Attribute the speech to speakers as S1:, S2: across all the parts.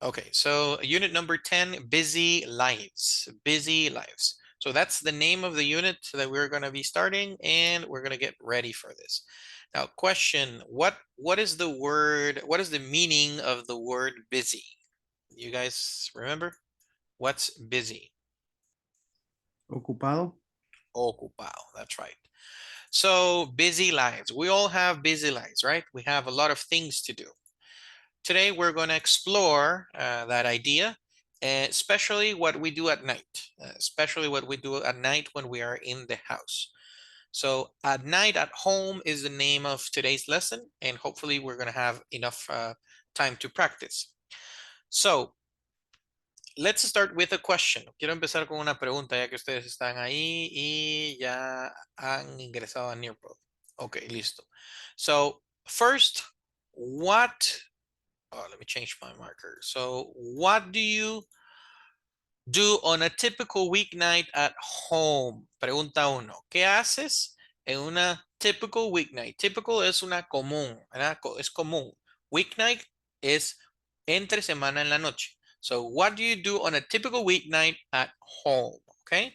S1: Okay, so unit number 10, busy lives, busy lives. So that's the name of the unit that we're going to be starting, and we're going to get ready for this. Now, question, what is the word, what is the meaning of the word busy? You guys remember? What's busy?
S2: Ocupado.
S1: Ocupado, that's right. So busy lives, we all have busy lives, right? We have a lot of things to do. Today, we're going to explore that idea, especially what we do at night, especially what we do at night when we are in the house. So at night at home is the name of today's lesson, and hopefully we're going to have enough time to practice. So let's start with a question. Quiero empezar con una pregunta ya que ustedes están ahí y ya han ingresado a Nearpod. Ok, listo. So first, what let me change my marker. So what do you do on a typical weeknight at home? Pregunta uno. ¿Qué haces en una typical weeknight? Typical es una común, ¿verdad? Es común. Weeknight es entre semana en la noche. So what do you do on a typical weeknight at home? Okay.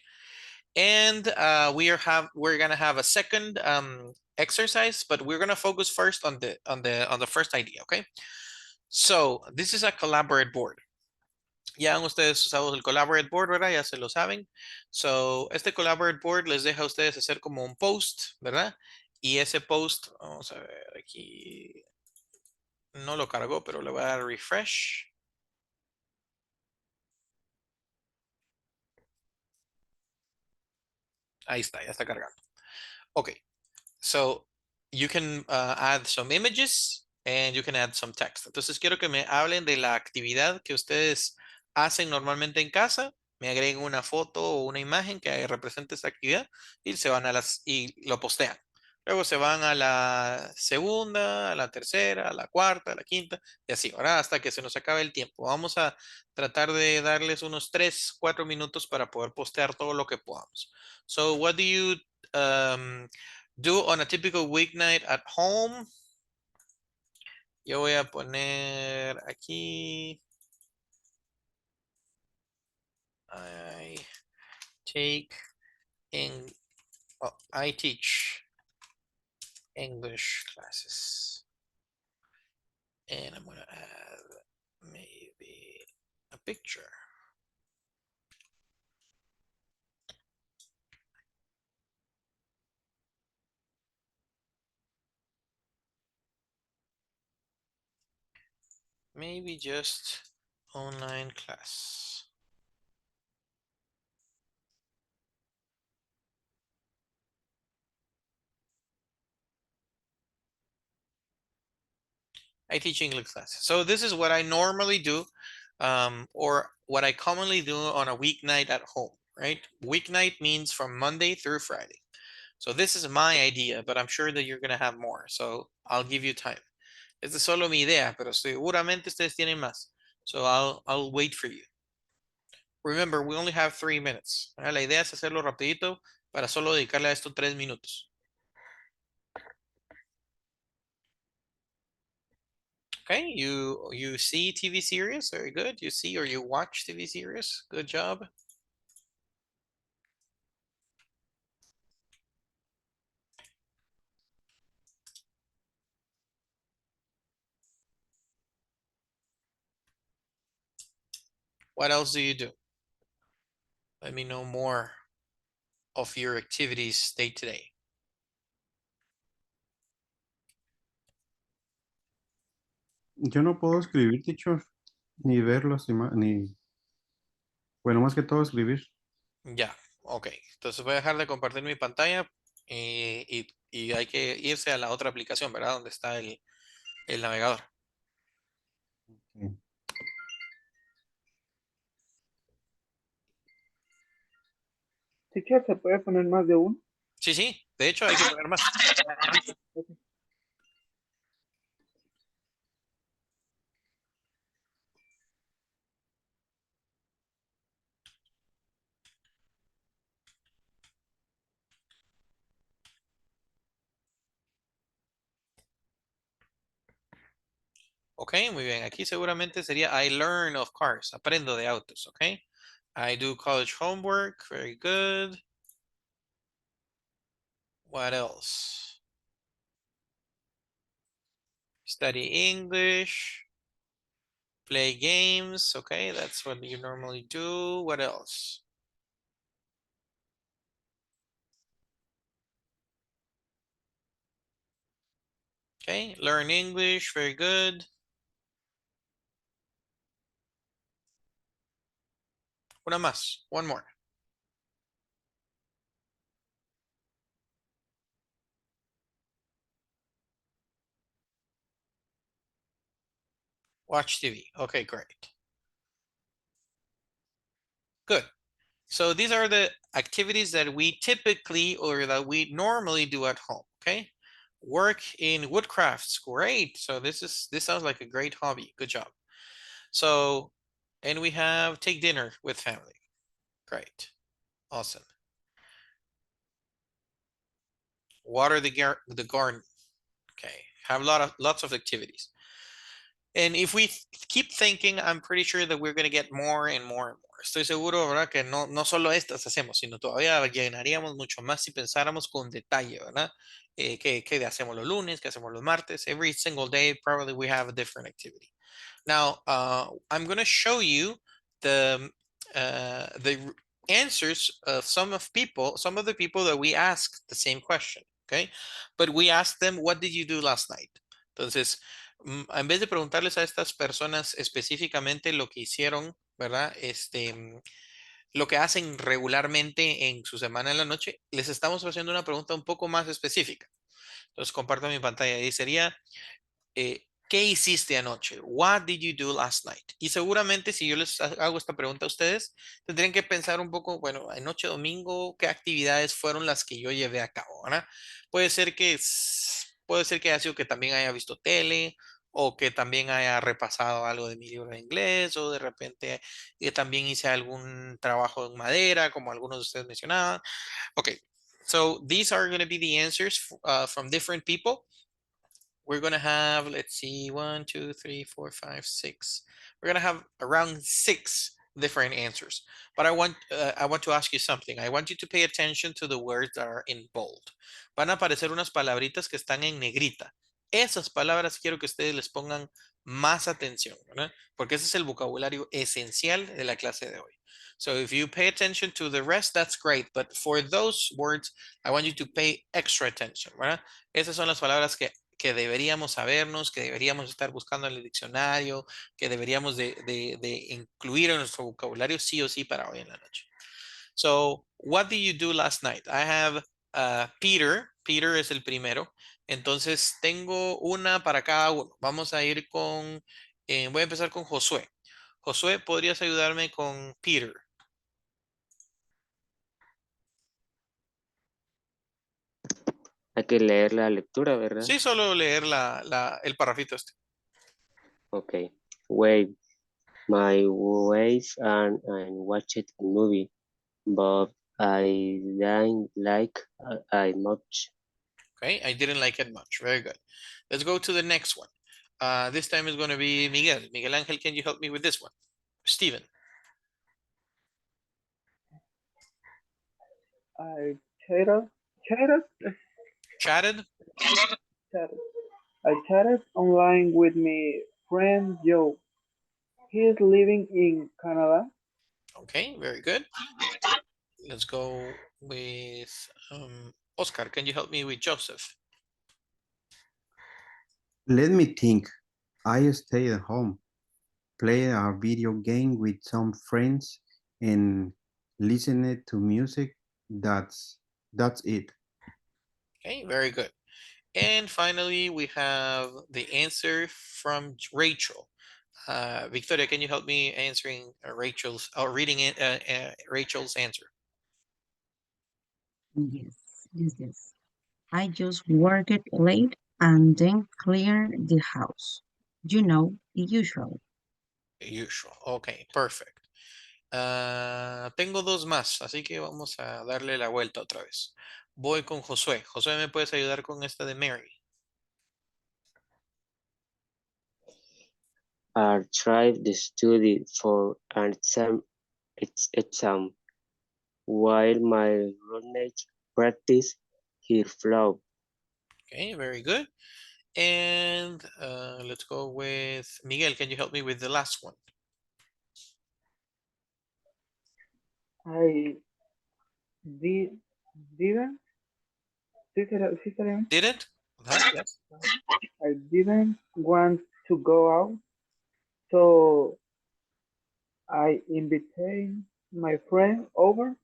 S1: And we're gonna have a second exercise, but we're gonna focus first on the first idea. Okay. So this is a collaborate board. Ya han ustedes usado el collaborate board, ¿verdad? Ya se lo saben. So este collaborate board les deja a ustedes hacer como un post, ¿verdad? Y ese post, vamos a ver aquí, no lo cargó, pero le voy a dar refresh. Ahí está, ya está cargando. Ok, so you can add some images and you can add some text. Entonces quiero que me hablen de la actividad que ustedes hacen normalmente en casa, me agreguen una foto o una imagen que represente esa actividad y se van y lo postean. Luego se van a la segunda, a la tercera, a la cuarta, a la quinta y así, ahora hasta que se nos acabe el tiempo. Vamos a tratar de darles unos 3, 4 minutos para poder postear todo lo que podamos. So what do you do on a typical weeknight at home? Yo voy a poner aquí. I take in. Oh, I teach English classes. And I'm going to add maybe a picture. Maybe just online class. I teach English classes. So this is what I normally do, or what I commonly do on a weeknight at home, right? Weeknight means from Monday through Friday. So this is my idea, but I'm sure that you're going to have more. So I'll give you time. Esta es solo mi idea, pero seguramente ustedes tienen más. So I'll wait for you. Remember, we only have 3 minutes. La idea es hacerlo rapidito para solo dedicarle a esto 3 minutos. Okay, you see TV series, very good. You see or you watch TV series, good job. What else do you do? Let me know more of your activities day to day.
S2: Yo no puedo escribir, teacher, ni ver las ni, bueno, más que todo escribir.
S1: Ya, ok. Entonces voy a dejar de compartir mi pantalla y hay que irse a la otra aplicación, ¿verdad? Donde está el navegador.
S2: Sí.
S3: Teacher, ¿se puede poner más de uno?
S1: Sí, sí, de hecho hay que poner más. Ok, muy bien. Aquí seguramente sería I learn of cars. Aprendo de autos, ok. I do college homework. Very good. What else? Study English. Play games. Okay, that's what you normally do. What else? Okay, learn English. Very good. Una más. One more. Watch TV. Okay, great. Good. So these are the activities that we typically or that we normally do at home, okay? Work in woodcrafts, great. So this sounds like a great hobby. Good job. So, and we have take dinner with family. Great. Awesome. Water the garden. Okay. Have lots of activities. And if we keep thinking, I'm pretty sure that we're going to get more and more and more. Estoy seguro, ¿verdad? Que no solo estas hacemos, sino todavía llenaríamos mucho más si pensáramos con detalle, ¿verdad? ¿Qué hacemos los lunes? ¿Qué hacemos los martes? Every single day, probably we have a different activity. Now, I'm going to show you the answers of some of the people that we asked the same question, okay? But we asked them, what did you do last night? Entonces, en vez de preguntarles a estas personas específicamente lo que hicieron, ¿verdad? Lo que hacen regularmente en su semana en la noche, les estamos haciendo una pregunta un poco más específica. Entonces, comparto mi pantalla y sería, ¿qué hiciste anoche? What did you do last night? Y seguramente si yo les hago esta pregunta a ustedes, tendrían que pensar un poco, bueno, anoche domingo, ¿qué actividades fueron las que yo llevé a cabo? ¿Verdad? Puede ser que haya sido que también haya visto tele o que también haya repasado algo de mi libro de inglés o de repente también hice algún trabajo en madera, como algunos de ustedes mencionaban. Okay, so these are going to be the answers from different people. We're gonna have, let's see, 1, 2, 3, 4, 5, 6. We're gonna have around 6 different answers. But I want to ask you something. I want you to pay attention to the words that are in bold. Van a aparecer unas palabritas que están en negrita. Esas palabras quiero que ustedes les pongan más atención, ¿verdad? Porque ese es el vocabulario esencial de la clase de hoy. So if you pay attention to the rest, that's great. But for those words, I want you to pay extra attention, ¿verdad? Esas son las palabras que deberíamos sabernos, que deberíamos estar buscando en el diccionario, que deberíamos de incluir en nuestro vocabulario sí o sí para hoy en la noche. So, what did you do last night? I have Peter. Peter es el primero. Entonces, tengo una para cada uno. Vamos a ir con, voy a empezar con Josué. Josué, ¿podrías ayudarme con Peter?
S4: Hay que leer la lectura, ¿verdad?
S1: Sí, solo leer el parrafito este.
S4: Okay. Wait, my wife and I watched a movie, but I didn't like it much.
S1: Okay, I didn't like it much. Very good. Let's go to the next one. This time is going to be Miguel. Miguel Ángel, can you help me with this one? Steven.
S3: I chatted,
S1: Chatted.
S3: chatted. I chatted online with my friend Joe. He is living in Canada.
S1: Okay, very good. Let's go with Oscar. Can you help me with Joseph?
S2: Let me think. I stayed at home, played a video game with some friends, and listened to music. That's it.
S1: Okay, very good. And finally, we have the answer from Rachel. Victoria, can you help me answering Rachel's or reading it, Rachel's answer?
S5: Yes. I just worked late and then cleared the house. You know, the usual.
S1: Usual. Okay, perfect. Tengo dos más, así que vamos a darle la vuelta otra vez. Voy con Josué. Josué, ¿me puedes ayudar con esta de Mary?
S4: I tried to study for an exam while my roommate practiced her flow.
S1: Okay, very good. And let's go with Miguel. Can you help me with the last one?
S3: I did, didn't, sí está bien.
S1: Didn't? Yes.
S3: I didn't want to go out, so I invited my friend over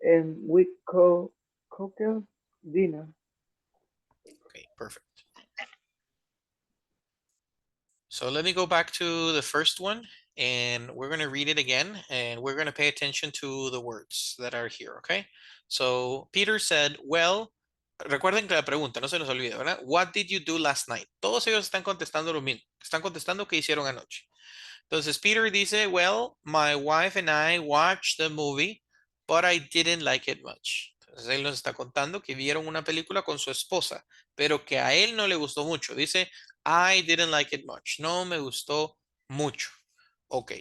S3: and we cooked dinner.
S1: Okay, perfect. So let me go back to the first one and we're going to read it again and we're going to pay attention to the words that are here, okay? So Peter said, well, recuerden que la pregunta, no se nos olvide, ¿verdad? What did you do last night? Todos ellos están contestando lo mismo. Están contestando qué hicieron anoche. Entonces Peter dice, well, my wife and I watched the movie, but I didn't like it much. Entonces él nos está contando que vieron una película con su esposa, pero que a él no le gustó mucho. Dice, I didn't like it much. No me gustó mucho. Ok.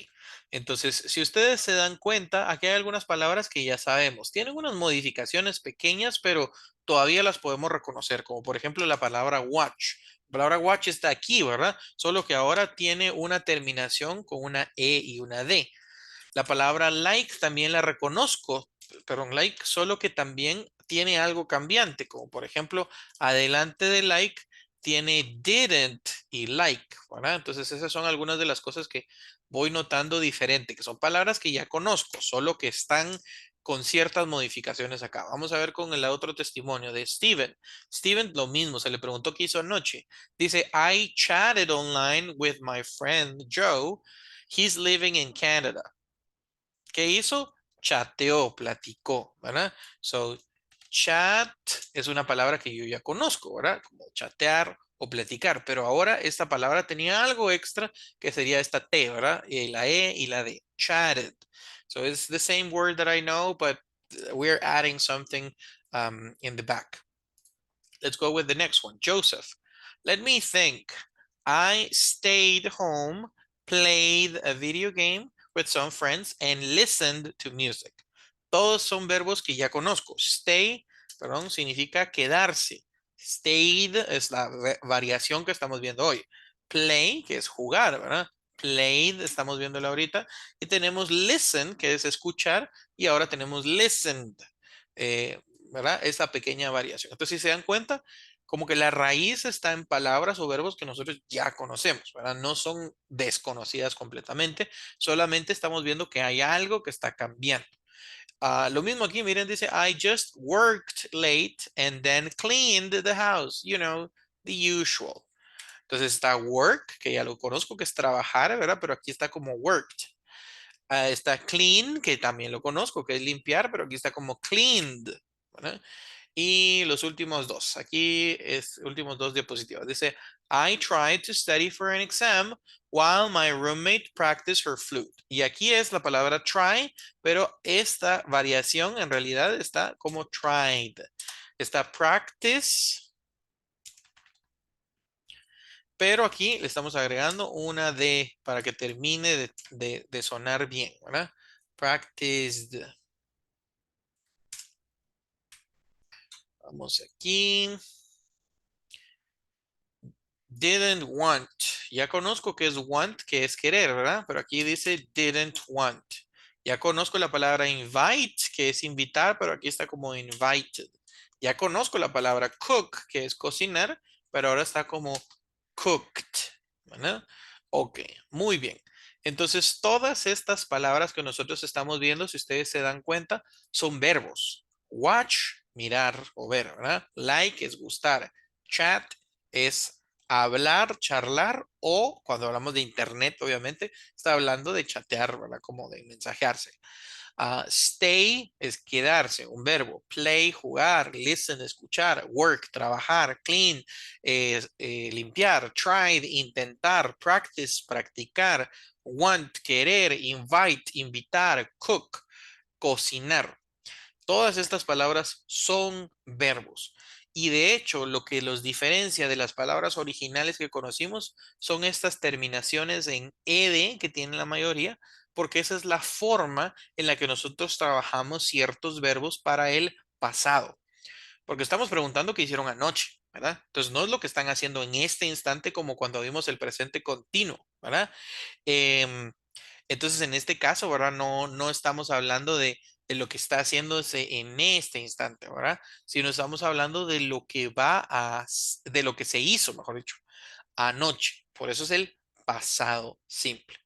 S1: Entonces, si ustedes se dan cuenta, aquí hay algunas palabras que ya sabemos. Tienen unas modificaciones pequeñas, pero todavía las podemos reconocer, como por ejemplo la palabra watch. La palabra watch está aquí, ¿verdad? Solo que ahora tiene una terminación con una E y una D. La palabra like también la reconozco, perdón, like, solo que también tiene algo cambiante, como por ejemplo, adelante de like tiene didn't y like, ¿verdad? Entonces esas son algunas de las cosas que voy notando diferente, que son palabras que ya conozco, solo que están con ciertas modificaciones acá. Vamos a ver con el otro testimonio de Steven. Steven lo mismo, se le preguntó qué hizo anoche. Dice, I chatted online with my friend Joe. He's living in Canada. ¿Qué hizo? Chateó, platicó, ¿verdad? So, chat es una palabra que yo ya conozco, ¿verdad? Como chatear o platicar, pero ahora esta palabra tenía algo extra que sería esta T, ¿verdad? Y la E y la D. Chatted. So it's the same word that I know, but we're adding something in the back. Let's go with the next one. Joseph. Let me think. I stayed home, played a video game with some friends, and listened to music. Todos son verbos que ya conozco. Stay, perdón, significa quedarse. Stayed es la variación que estamos viendo hoy. Play, que es jugar, ¿verdad? Played, estamos viéndolo ahorita. Y tenemos listen, que es escuchar. Y ahora tenemos listened. ¿Verdad? Esa pequeña variación. Entonces, si se dan cuenta, como que la raíz está en palabras o verbos que nosotros ya conocemos, ¿verdad? No son desconocidas completamente, solamente estamos viendo que hay algo que está cambiando. Lo mismo aquí, miren, dice, I just worked late and then cleaned the house, the usual. Entonces está work, que ya lo conozco, que es trabajar, ¿verdad? Pero aquí está como worked. Está clean, que también lo conozco, que es limpiar, pero aquí está como cleaned, ¿verdad? Y los últimos dos, aquí es últimos dos diapositivas. Dice, I tried to study for an exam while my roommate practiced her flute. Y aquí es la palabra try, pero esta variación en realidad está como tried. Está practice, pero aquí le estamos agregando una D para que termine de sonar bien, ¿verdad? Practiced. Vamos aquí. Didn't want. Ya conozco que es want, que es querer, ¿verdad? Pero aquí dice didn't want. Ya conozco la palabra invite, que es invitar, pero aquí está como invited. Ya conozco la palabra cook, que es cocinar, pero ahora está como cooked, ¿verdad? Ok, muy bien. Entonces, todas estas palabras que nosotros estamos viendo, si ustedes se dan cuenta, son verbos. Watch, mirar o ver, ¿verdad? Like es gustar. Chat es hablar, charlar o cuando hablamos de internet, obviamente, está hablando de chatear, ¿verdad? Como de mensajearse. Stay es quedarse, un verbo. Play, jugar. Listen, escuchar. Work, trabajar. Clean, limpiar. Try, intentar. Practice, practicar. Want, querer. Invite, invitar. Cook, cocinar. Todas estas palabras son verbos. Y de hecho, lo que los diferencia de las palabras originales que conocimos son estas terminaciones en ed que tienen la mayoría, porque esa es la forma en la que nosotros trabajamos ciertos verbos para el pasado. Porque estamos preguntando qué hicieron anoche, ¿verdad? Entonces no es lo que están haciendo en este instante como cuando vimos el presente continuo, ¿verdad? Em, entonces, en este caso, ¿verdad? No estamos hablando de lo que está haciéndose en este instante, ¿verdad? Sino estamos hablando de lo que de lo que se hizo, mejor dicho, anoche. Por eso es el pasado simple.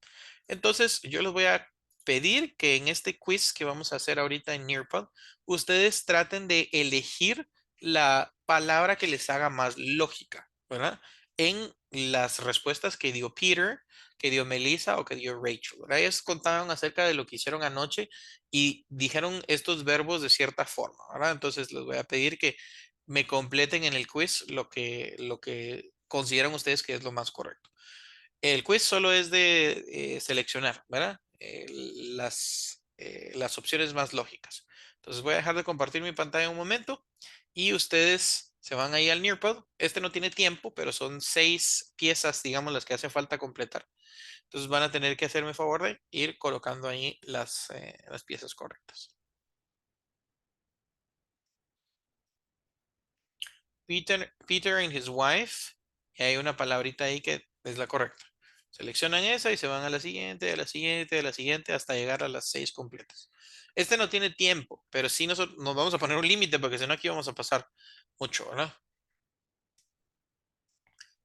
S1: Entonces, yo les voy a pedir que en este quiz que vamos a hacer ahorita en Nearpod, ustedes traten de elegir la palabra que les haga más lógica, ¿verdad? En las respuestas que dio Peter, que dio Melissa o que dio Rachel, ¿verdad? Ellos contaron acerca de lo que hicieron anoche y dijeron estos verbos de cierta forma, ¿verdad? Entonces les voy a pedir que me completen en el quiz lo que consideran ustedes que es lo más correcto. El quiz solo es de seleccionar, ¿verdad? Las opciones más lógicas. Entonces voy a dejar de compartir mi pantalla un momento y ustedes se van ahí al Nearpod. Este no tiene tiempo, pero son 6 piezas, digamos, las que hace falta completar. Entonces van a tener que hacerme favor de ir colocando ahí las piezas correctas. Peter and his wife. Y hay una palabrita ahí que es la correcta. Seleccionan esa y se van a la siguiente, a la siguiente, a la siguiente, hasta llegar a las 6 completas. Este no tiene tiempo, pero sí nos vamos a poner un límite porque si no aquí vamos a pasar mucho, ¿verdad?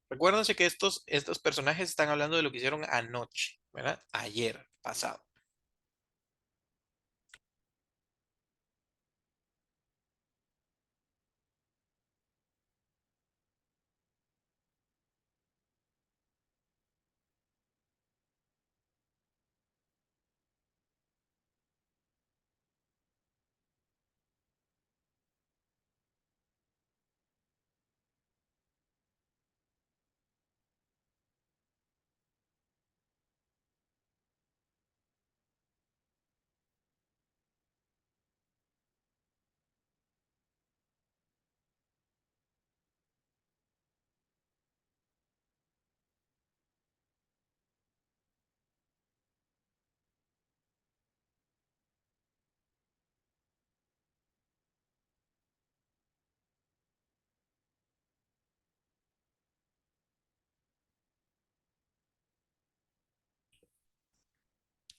S1: Recuérdense que estos personajes están hablando de lo que hicieron anoche, ¿verdad? Ayer, pasado.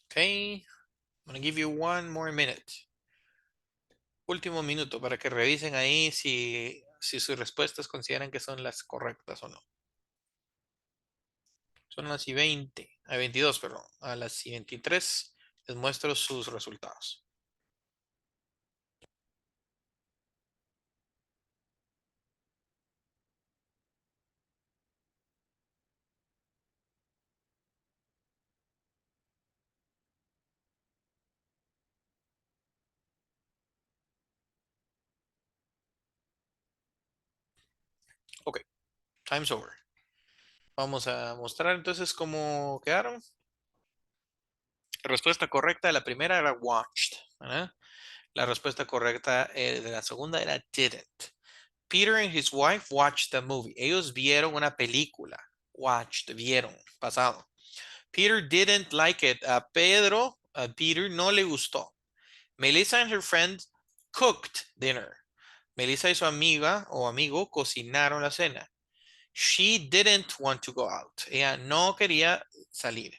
S1: Ok, I'm gonna give you one more minute. Último minuto para que revisen ahí si sus respuestas consideran que son las correctas o no. Son las y 20, a 22, perdón. A las y 23 les muestro sus resultados. Ok, time's over. Vamos a mostrar entonces cómo quedaron. La respuesta correcta de la primera era watched, ¿verdad? La respuesta correcta de la segunda era didn't. Peter and his wife watched the movie. Ellos vieron una película. Watched, vieron, pasado. Peter didn't like it. A Peter no le gustó. Melissa and her friend cooked dinner. Melissa y su amiga o amigo cocinaron la cena. She didn't want to go out. Ella no quería salir.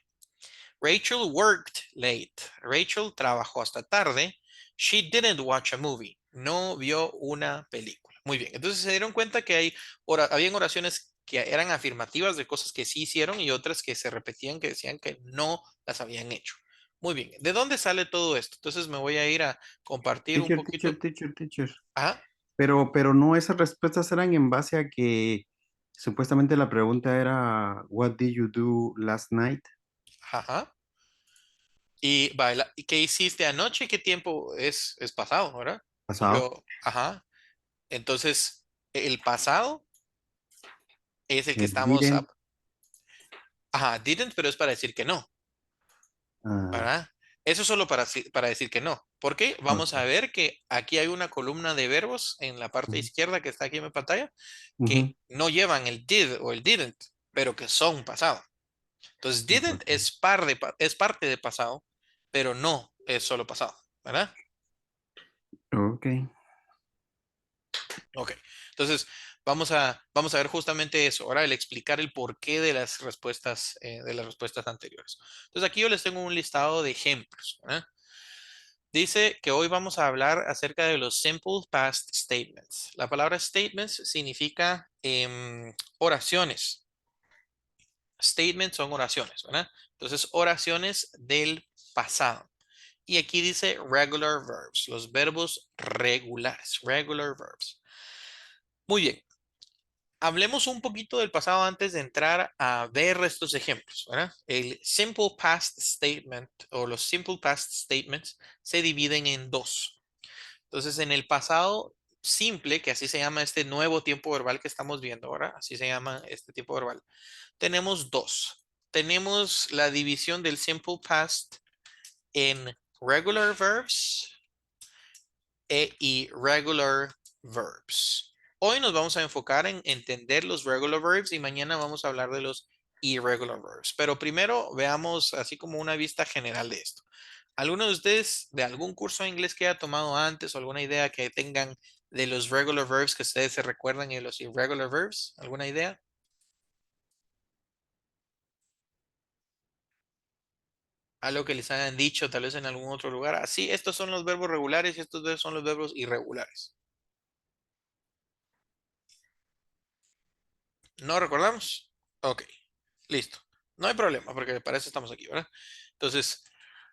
S1: Rachel worked late. Rachel trabajó hasta tarde. She didn't watch a movie. No vio una película. Muy bien. Entonces se dieron cuenta que habían oraciones que eran afirmativas de cosas que sí hicieron y otras que se repetían que decían que no las habían hecho. Muy bien. ¿De dónde sale todo esto? Entonces me voy a ir a compartir un poquito.
S2: Teacher.
S1: Ajá,
S2: Pero no, esas respuestas eran en base a que supuestamente la pregunta era, What did you do last night?
S1: ajá. ¿Y qué hiciste anoche? ¿Qué tiempo es pasado, ¿verdad? Y
S2: Pasado.
S1: luego, ajá. Entonces, el pasado es el que estamos,
S2: Didn't.
S1: ajá, didn't, pero es para decir que no,
S2: ah,
S1: ¿verdad? Eso solo para decir que no. ¿Por qué? Vamos a
S2: Okay.
S1: ver que aquí hay una columna de verbos en la parte
S2: Ujú,
S1: izquierda que está aquí en mi pantalla
S2: ujú,
S1: que no llevan el did o el didn't, pero que son pasado. Entonces, didn't
S2: okay.
S1: es parte de pasado, pero no es solo pasado, ¿verdad?
S2: Okay.
S1: Ok. Entonces, vamos a ver justamente eso. Ahora, el explicar el porqué de las respuestas anteriores. Entonces, aquí yo les tengo un listado de ejemplos, ¿verdad? Dice que hoy vamos a hablar acerca de los simple past statements. La palabra statements significa oraciones. Statements son oraciones, ¿verdad? Entonces, oraciones del pasado. Y aquí dice regular verbs, los verbos regulares, regular verbs. Muy bien. Hablemos un poquito del pasado antes de entrar a ver estos ejemplos, ¿verdad? El simple past statement o los simple past statements se dividen en dos. Entonces, en el pasado simple, que así se llama este nuevo tiempo verbal que estamos viendo ahora, así se llama este tiempo verbal, tenemos dos. Tenemos la división del simple past en regular verbs e irregular verbs. Hoy nos vamos a enfocar en entender los regular verbs y mañana vamos a hablar de los irregular verbs. Pero primero veamos así como una vista general de esto. ¿Alguno de ustedes de algún curso de inglés que haya tomado antes o alguna idea que tengan de los regular verbs que ustedes se recuerdan y de los irregular verbs? ¿Alguna idea? Algo que les hayan dicho tal vez en algún otro lugar. Así, estos son los verbos regulares y estos son los verbos irregulares. ¿No recordamos? Ok, listo. No hay problema porque para eso estamos aquí, ¿verdad? Entonces,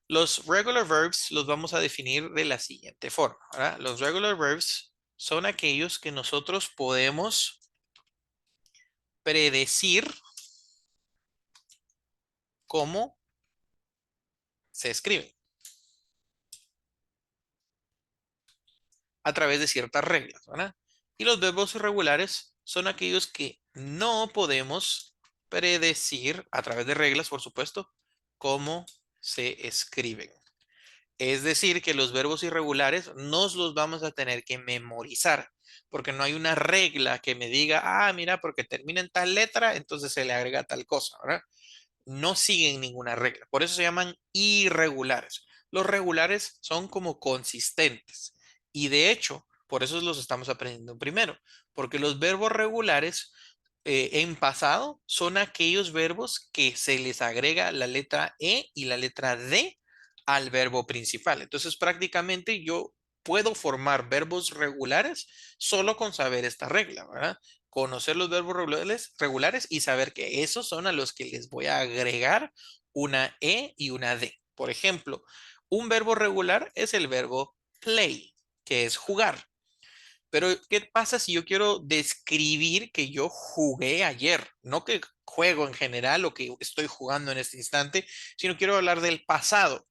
S1: los regular verbs los vamos a definir de la siguiente forma, ¿verdad? Los regular verbs son aquellos que nosotros podemos predecir cómo se escriben a través de ciertas reglas, ¿verdad? Y los verbos irregulares son aquellos que no podemos predecir a través de reglas, por supuesto, cómo se escriben. Es decir, que los verbos irregulares nos los vamos a tener que memorizar, porque no hay una regla que me diga, ah, mira, porque termina en tal letra, entonces se le agrega tal cosa, ¿verdad? No siguen ninguna regla. Por eso se llaman irregulares. Los regulares son como consistentes. Y de hecho, por eso los estamos aprendiendo primero, porque los verbos regulares en pasado son aquellos verbos que se les agrega la letra E y la letra D al verbo principal. Entonces, prácticamente yo puedo formar verbos regulares solo con saber esta regla, ¿verdad? Conocer los verbos regulares y saber que esos son a los que les voy a agregar una E y una D. Por ejemplo, un verbo regular es el verbo play, que es jugar. Pero, ¿qué pasa si yo quiero describir que yo jugué ayer? No que juego en general o que estoy jugando en este instante, sino quiero hablar del pasado.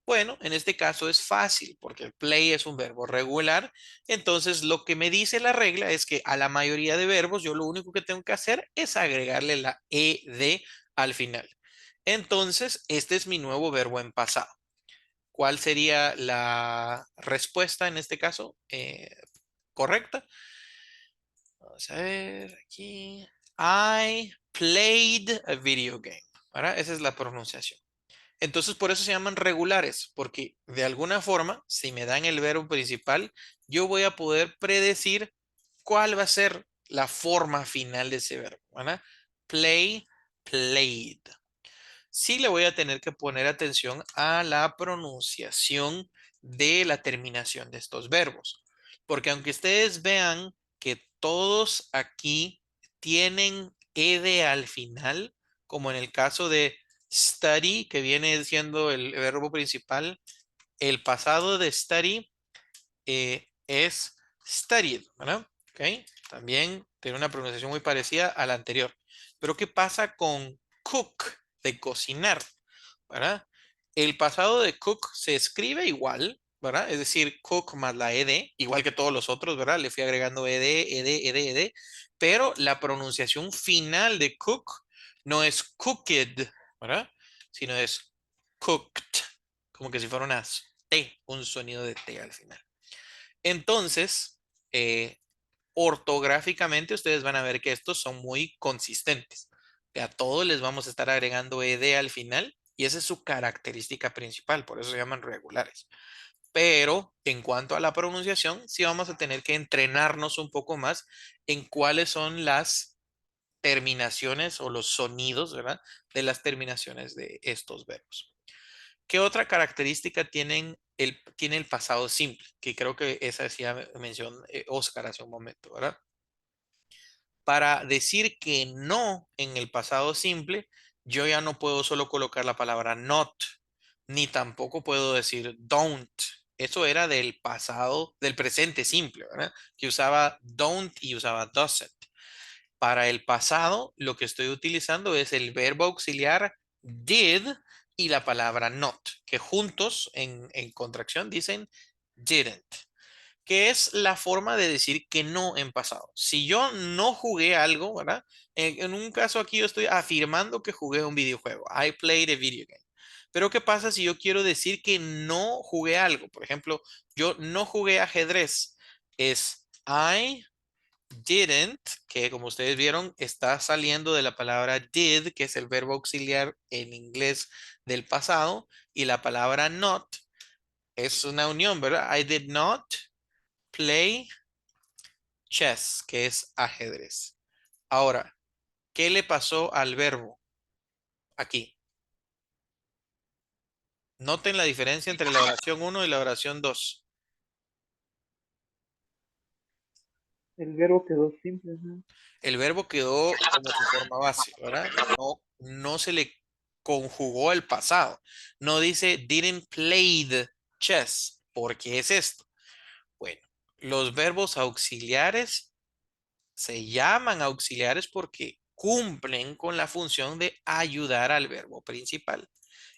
S1: Bueno, en este caso es fácil porque el play es un verbo regular. Entonces, lo que me dice la regla es que a la mayoría de verbos yo lo único que tengo que hacer es agregarle la ed al final. Entonces, este es mi nuevo verbo en pasado. ¿Cuál sería la respuesta en este caso correcta? Vamos a ver aquí. I played a video game. ¿Verdad? Esa es la pronunciación. Entonces, por eso se llaman regulares, porque de alguna forma, si me dan el verbo principal, yo voy a poder predecir cuál va a ser la forma final de ese verbo, ¿verdad? Play, played. Sí le voy a tener que poner atención a la pronunciación de la terminación de estos verbos, porque aunque ustedes vean que todos aquí tienen ed al final, como en el caso de study, que viene siendo el verbo principal, el pasado de study es studied, ¿verdad? ¿Ok? También tiene una pronunciación muy parecida a la anterior. Pero ¿qué pasa con cook, de cocinar? ¿Verdad? El pasado de cook se escribe igual, ¿verdad? Es decir, cook más la ed, igual que todos los otros, ¿verdad? Le fui agregando ed, pero la pronunciación final de cook no es cooked, ¿verdad? Sino es cooked. como que si fuera una T, un sonido de T al final. Entonces, ortográficamente ustedes van a ver que estos son muy consistentes. Que a todos les vamos a estar agregando ed al final y esa es su característica principal, por eso se llaman regulares. Pero en cuanto a la pronunciación, sí vamos a tener que entrenarnos un poco más en cuáles son las terminaciones o los sonidos, ¿verdad? De las terminaciones de estos verbos. ¿Qué otra característica tiene el pasado simple? Que creo que esa sí ya mencionó Oscar hace un momento, ¿verdad? Para decir que no en el pasado simple, yo ya no puedo solo colocar la palabra not, ni tampoco puedo decir don't. Eso era del pasado, del presente simple, ¿verdad? Que usaba don't y usaba doesn't. Para el pasado, lo que estoy utilizando es el verbo auxiliar did y la palabra not, que juntos en contracción dicen didn't, que es la forma de decir que no en pasado. Si yo no jugué algo, ¿verdad? En un caso aquí yo estoy afirmando que jugué un videojuego. I played a video game. Pero ¿qué pasa si yo quiero decir que no jugué algo? Por ejemplo, yo no jugué ajedrez. Es I didn't, que como ustedes vieron, está saliendo de la palabra did, que es el verbo auxiliar en inglés del pasado, y la palabra not es una unión, ¿verdad? I did not play chess, que es ajedrez. Ahora, ¿qué le pasó al verbo aquí? Noten la diferencia entre la oración 1 y la oración 2.
S3: El verbo quedó simple, ¿no?
S1: El verbo quedó como su forma base, ¿verdad? No se le conjugó el pasado. No dice didn't play the chess. ¿Por qué es esto? Bueno, los verbos auxiliares se llaman auxiliares porque cumplen con la función de ayudar al verbo principal.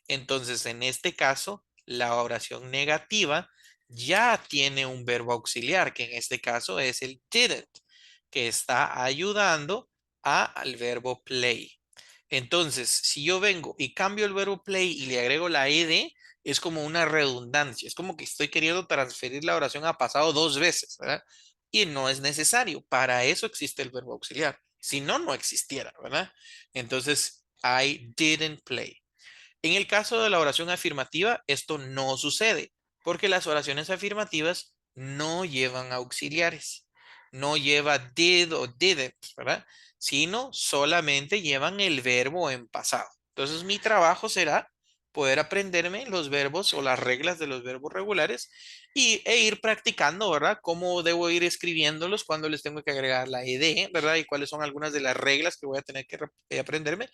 S1: Entonces, en este caso, la oración negativa ya tiene un verbo auxiliar, que en este caso es el didn't, que está ayudando al verbo play. Entonces, si yo vengo y cambio el verbo play y le agrego la ed, es como una redundancia. Es como que estoy queriendo transferir la oración a pasado dos veces, ¿verdad? Y no es necesario. Para eso existe el verbo auxiliar. Si no, no existiera, ¿verdad? Entonces, I didn't play. En el caso de la oración afirmativa, esto no sucede, porque las oraciones afirmativas no llevan auxiliares, no lleva did o didn't, ¿verdad? Sino solamente llevan el verbo en pasado. Entonces, mi trabajo será poder aprenderme los verbos o las reglas de los verbos regulares e ir practicando, ¿verdad? Cómo debo ir escribiéndolos, cuando les tengo que agregar la ed, ¿verdad? Y cuáles son algunas de las reglas que voy a tener que aprenderme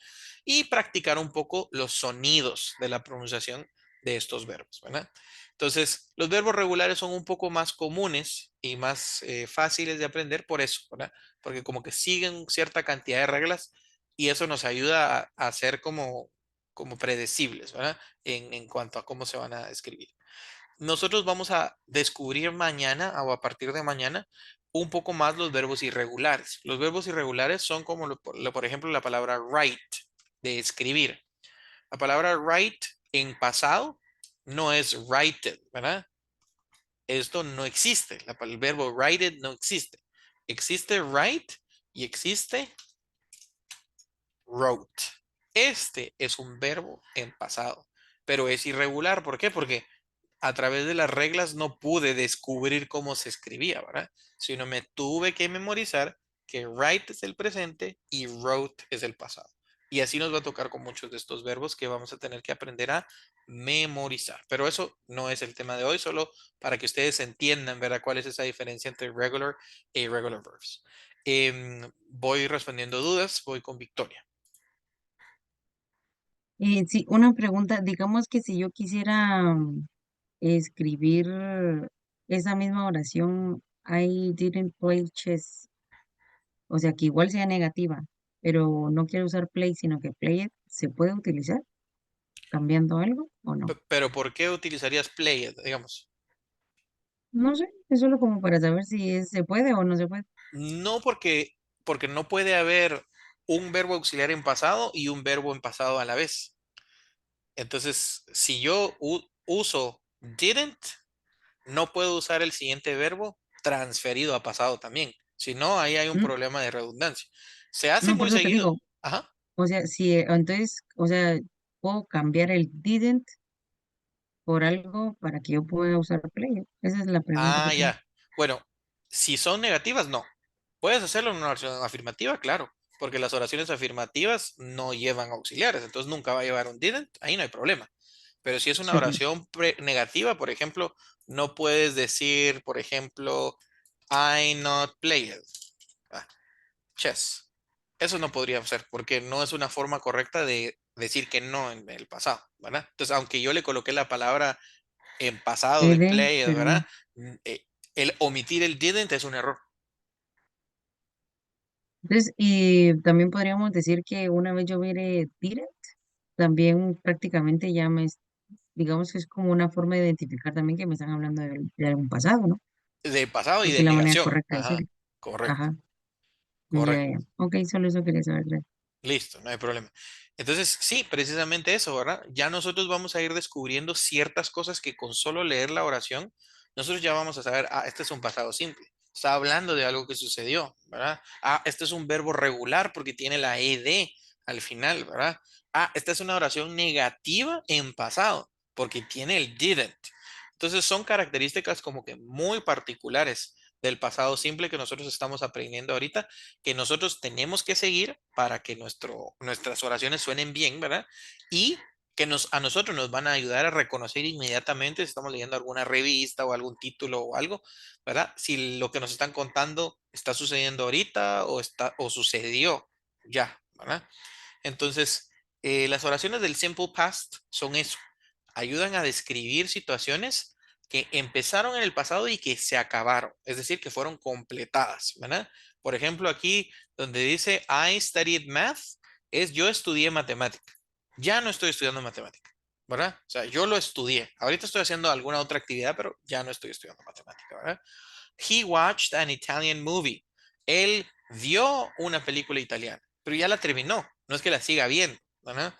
S1: y practicar un poco los sonidos de la pronunciación de estos verbos, ¿verdad? Entonces, los verbos regulares son un poco más comunes y más fáciles de aprender por eso, ¿verdad? Porque como que siguen cierta cantidad de reglas y eso nos ayuda a ser como predecibles, ¿verdad? En cuanto a cómo se van a escribir. Nosotros vamos a descubrir mañana o a partir de mañana un poco más los verbos irregulares. Los verbos irregulares son como, por ejemplo, la palabra write, de escribir. La palabra write en pasado no es writed, ¿verdad? Esto no existe. El verbo write no existe. Existe write y existe wrote. Este es un verbo en pasado, pero es irregular. ¿Por qué? Porque a través de las reglas no pude descubrir cómo se escribía, ¿verdad? Sino me tuve que memorizar que write es el presente y wrote es el pasado. Y así nos va a tocar con muchos de estos verbos que vamos a tener que aprender a memorizar. Pero eso no es el tema de hoy, solo para que ustedes entiendan, ¿verdad? ¿Cuál es esa diferencia entre regular e irregular verbs? Voy respondiendo dudas, voy con Victoria.
S5: Sí, una pregunta, digamos que si yo quisiera escribir esa misma oración, I didn't play chess, o sea, que igual sea negativa, pero no quiero usar play, sino que play it, ¿se puede utilizar cambiando algo o no?
S1: Pero ¿por qué utilizarías play, digamos?
S5: No sé, es solo como para saber si se puede o no se puede.
S1: No porque no puede haber un verbo auxiliar en pasado y un verbo en pasado a la vez. Entonces, si yo uso didn't, no puedo usar el siguiente verbo transferido a pasado también. Si no, ahí hay un
S5: Mm,
S1: problema de redundancia. Se hace
S5: no, por
S1: muy
S5: eso te
S1: seguido.
S5: digo,
S1: Ajá.
S5: o sea, si entonces, o sea, puedo cambiar el didn't por algo para que yo pueda usar play. Esa es la pregunta que
S1: Ah,
S5: tengo.
S1: ya. Bueno, si son negativas, no. Puedes hacerlo en una oración afirmativa, claro, porque las oraciones afirmativas no llevan auxiliares, entonces nunca va a llevar un didn't, ahí no hay problema. Pero si es una
S5: Sí, ok.
S1: oración negativa, por ejemplo, no puedes decir, por ejemplo, I not played ah, chess. Eso no podría ser, porque no es una forma correcta de decir que no en el pasado, ¿verdad? Entonces, aunque yo le coloqué la palabra en pasado de
S5: ED,
S1: played,
S5: pero no.
S1: ¿verdad? El omitir el didn't es un error.
S5: Entonces, y también podríamos decir que una vez yo mire didn't, también prácticamente ya digamos que es como una forma de identificar también que me están hablando de algún pasado, ¿no?
S1: De pasado y
S5: Porque
S1: de
S5: es la manera
S1: negación.
S5: correcta de
S1: Ajá,
S5: decirlo.
S1: correcto,
S5: Ajá, ya,
S1: correcto.
S5: ya. Ok, solo eso quería saber.
S1: Listo, no hay problema. Entonces, sí, precisamente eso, ¿verdad? Ya nosotros vamos a ir descubriendo ciertas cosas que con solo leer la oración, nosotros ya vamos a saber, ah, este es un pasado simple. Está hablando de algo que sucedió, ¿verdad? Ah, este es un verbo regular porque tiene la ed al final, ¿verdad? Ah, esta es una oración negativa en pasado porque tiene el didn't. Entonces, son características como que muy particulares del pasado simple que nosotros estamos aprendiendo ahorita que nosotros tenemos que seguir para que nuestras oraciones suenen bien, ¿verdad? Y que a nosotros nos van a ayudar a reconocer inmediatamente si estamos leyendo alguna revista o algún título o algo, ¿verdad? Si lo que nos están contando está sucediendo ahorita o sucedió ya, ¿verdad? Entonces, las oraciones del simple past son eso, ayudan a describir situaciones que empezaron en el pasado y que se acabaron, es decir, que fueron completadas, ¿verdad? Por ejemplo, aquí donde dice I studied math, es yo estudié matemática. Ya no estoy estudiando matemática, ¿verdad? O sea, yo lo estudié. Ahorita estoy haciendo alguna otra actividad, pero ya no estoy estudiando matemática, ¿verdad? He watched an Italian movie. Él vio una película italiana, pero ya la terminó. No es que la siga viendo, ¿verdad?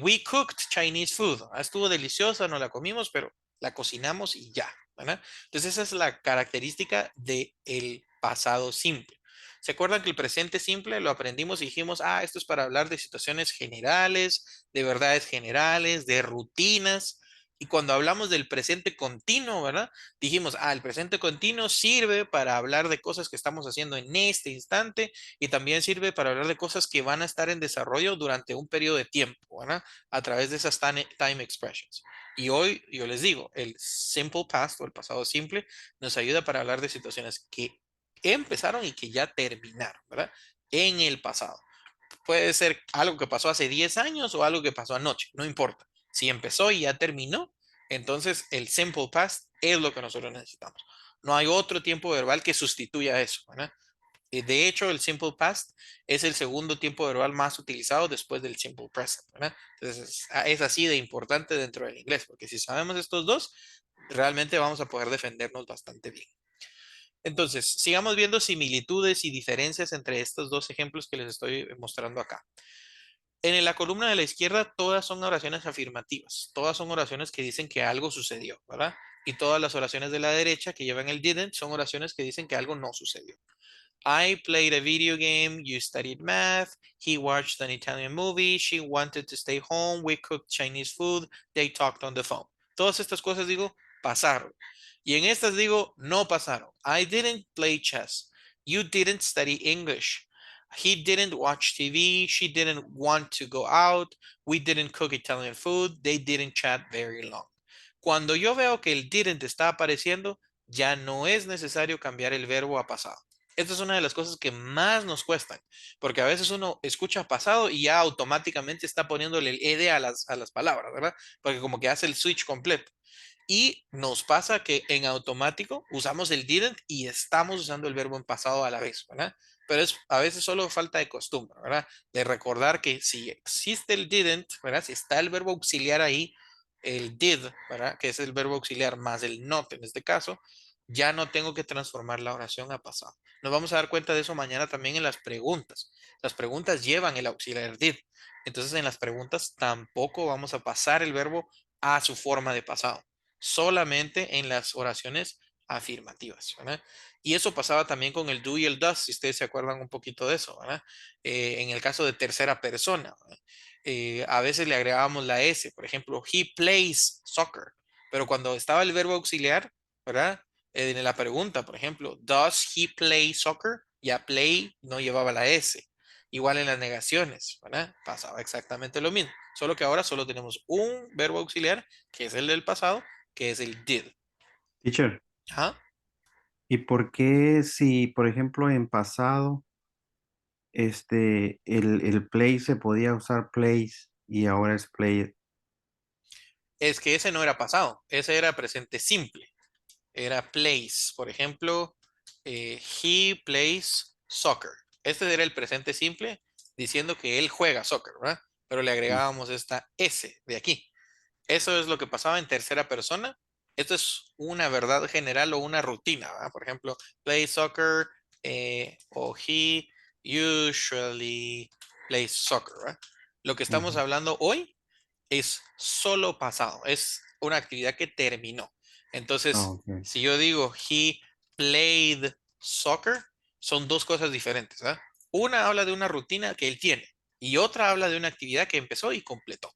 S1: We cooked Chinese food. Ah, estuvo deliciosa, no la comimos, pero la cocinamos y ya, ¿verdad? Entonces esa es la característica del pasado simple. ¿Se acuerdan que el presente simple lo aprendimos y dijimos, ah, esto es para hablar de situaciones generales, de verdades generales, de rutinas? Y cuando hablamos del presente continuo, ¿verdad? Dijimos, ah, el presente continuo sirve para hablar de cosas que estamos haciendo en este instante y también sirve para hablar de cosas que van a estar en desarrollo durante un periodo de tiempo, ¿verdad? A través de esas time expressions. Y hoy yo les digo, el simple past o el pasado simple nos ayuda para hablar de situaciones que empezaron y que ya terminaron, ¿verdad? En el pasado. Puede ser algo que pasó hace 10 años o algo que pasó anoche, no importa. Si empezó y ya terminó, entonces el simple past es lo que nosotros necesitamos. No hay otro tiempo verbal que sustituya eso, ¿verdad? De hecho, el simple past es el segundo tiempo verbal más utilizado después del simple present, ¿verdad? Entonces, es así de importante dentro del inglés, porque si sabemos estos dos, realmente vamos a poder defendernos bastante bien. Entonces, sigamos viendo similitudes y diferencias entre estos dos ejemplos que les estoy mostrando acá. En la columna de la izquierda, todas son oraciones afirmativas, todas son oraciones que dicen que algo sucedió, ¿verdad? Y todas las oraciones de la derecha que llevan el didn't son oraciones que dicen que algo no sucedió. I played a video game, you studied math, he watched an Italian movie, she wanted to stay home, we cooked Chinese food, they talked on the phone. Todas estas cosas digo, pasaron. Y en estas digo, no pasaron. I didn't play chess. You didn't study English. He didn't watch TV. She didn't want to go out. We didn't cook Italian food. They didn't chat very long. Cuando yo veo que el didn't está apareciendo, ya no es necesario cambiar el verbo a pasado. Esta es una de las cosas que más nos cuestan, porque a veces uno escucha pasado y ya automáticamente está poniéndole el ed a las palabras, ¿verdad? Porque como que hace el switch completo. Y nos pasa que en automático usamos el didn't y estamos usando el verbo en pasado a la vez, ¿verdad? Pero es a veces solo falta de costumbre, ¿verdad? De recordar que si existe el didn't, ¿verdad? Si está el verbo auxiliar ahí, el did, ¿verdad? Que es el verbo auxiliar más el not en este caso, ya no tengo que transformar la oración a pasado. Nos vamos a dar cuenta de eso mañana también en las preguntas. Las preguntas llevan el auxiliar did. Entonces en las preguntas tampoco vamos a pasar el verbo a su forma de pasado, solamente en las oraciones afirmativas, ¿verdad? Y eso pasaba también con el do y el does, si ustedes se acuerdan un poquito de eso, ¿verdad? En el caso de tercera persona, ¿verdad? A veces le agregábamos la S, por ejemplo, he plays soccer, pero cuando estaba el verbo auxiliar, ¿verdad? En la pregunta, por ejemplo, does he play soccer? Ya play no llevaba la S. Igual en las negaciones, ¿verdad? Pasaba exactamente lo mismo, solo que ahora solo tenemos un verbo auxiliar, que es el del pasado, que es el did.
S2: Teacher,
S1: Ajá.
S2: ¿y por qué si, por ejemplo, en pasado, el play se podía usar plays y ahora es played?
S1: Es que ese no era pasado, ese era presente simple, era plays. Por ejemplo, he plays soccer. Este era el presente simple diciendo que él juega soccer, ¿verdad? Pero le agregábamos esta S de aquí. Eso es lo que pasaba en tercera persona. Esto es una verdad general o una rutina, ¿verdad? Por ejemplo, play soccer o he usually plays soccer, ¿verdad? Lo que estamos
S2: Ujú.
S1: hablando hoy es solo pasado, es una actividad que terminó.
S2: Ah,
S1: Entonces,
S2: ok.
S1: si yo digo he played soccer, son dos cosas diferentes, ¿verdad? Una habla de una rutina que él tiene y otra habla de una actividad que empezó y completó.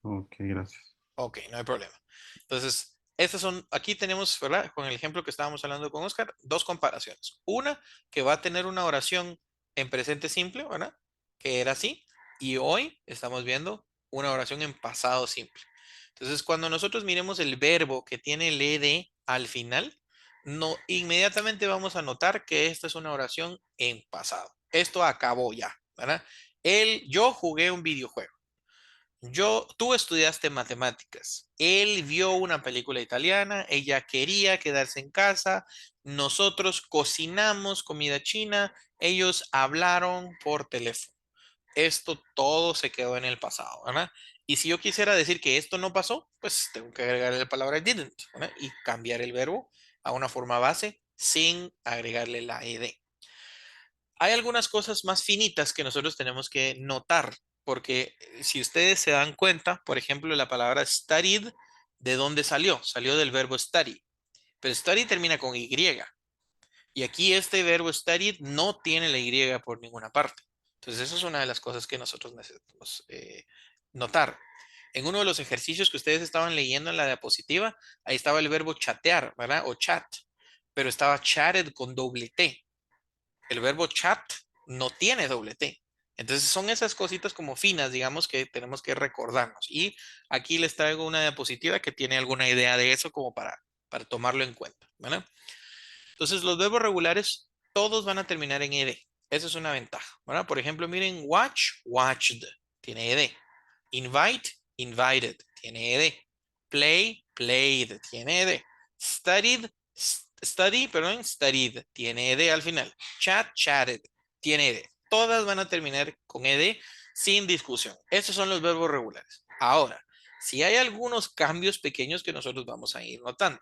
S2: Ok, gracias.
S1: Ok, no hay problema. Entonces, estas son, aquí tenemos, ¿verdad? Con el ejemplo que estábamos hablando con Oscar, dos comparaciones. Una que va a tener una oración en presente simple, ¿verdad? Que era así. Y hoy estamos viendo una oración en pasado simple. Entonces, cuando nosotros miremos el verbo que tiene el ed al final, no, inmediatamente vamos a notar que esta es una oración en pasado. Esto acabó ya, ¿verdad? Yo jugué un videojuego. Tú estudiaste matemáticas. Él vio una película italiana, ella quería quedarse en casa, nosotros cocinamos comida china, ellos hablaron por teléfono. Esto todo se quedó en el pasado, ¿verdad? Y si yo quisiera decir que esto no pasó, pues tengo que agregarle la palabra didn't, ¿verdad? Y cambiar el verbo a una forma base sin agregarle la ed. Hay algunas cosas más finitas que nosotros tenemos que notar, porque si ustedes se dan cuenta, por ejemplo, la palabra studied, ¿de dónde salió? Salió del verbo study, pero study termina con Y, y aquí este verbo studied no tiene la Y por ninguna parte. Entonces, eso es una de las cosas que nosotros necesitamos notar. En uno de los ejercicios que ustedes estaban leyendo en la diapositiva, ahí estaba el verbo chatear, ¿verdad? O chat, pero estaba chatted con doble T. El verbo chat no tiene doble T. Entonces son esas cositas como finas, digamos, que tenemos que recordarnos. Y aquí les traigo una diapositiva que tiene alguna idea de eso como para tomarlo en cuenta, ¿verdad? Entonces los verbos regulares todos van a terminar en ed. Esa es una ventaja, ¿verdad? Por ejemplo, miren, watch, watched, tiene ed. Invite, invited, tiene ed. Play, played, tiene ed. Studied, study, perdón, studied, tiene ed al final. Chat, chatted, tiene ed. Todas van a terminar con ed sin discusión. Estos son los verbos regulares. Ahora, si hay algunos cambios pequeños que nosotros vamos a ir notando.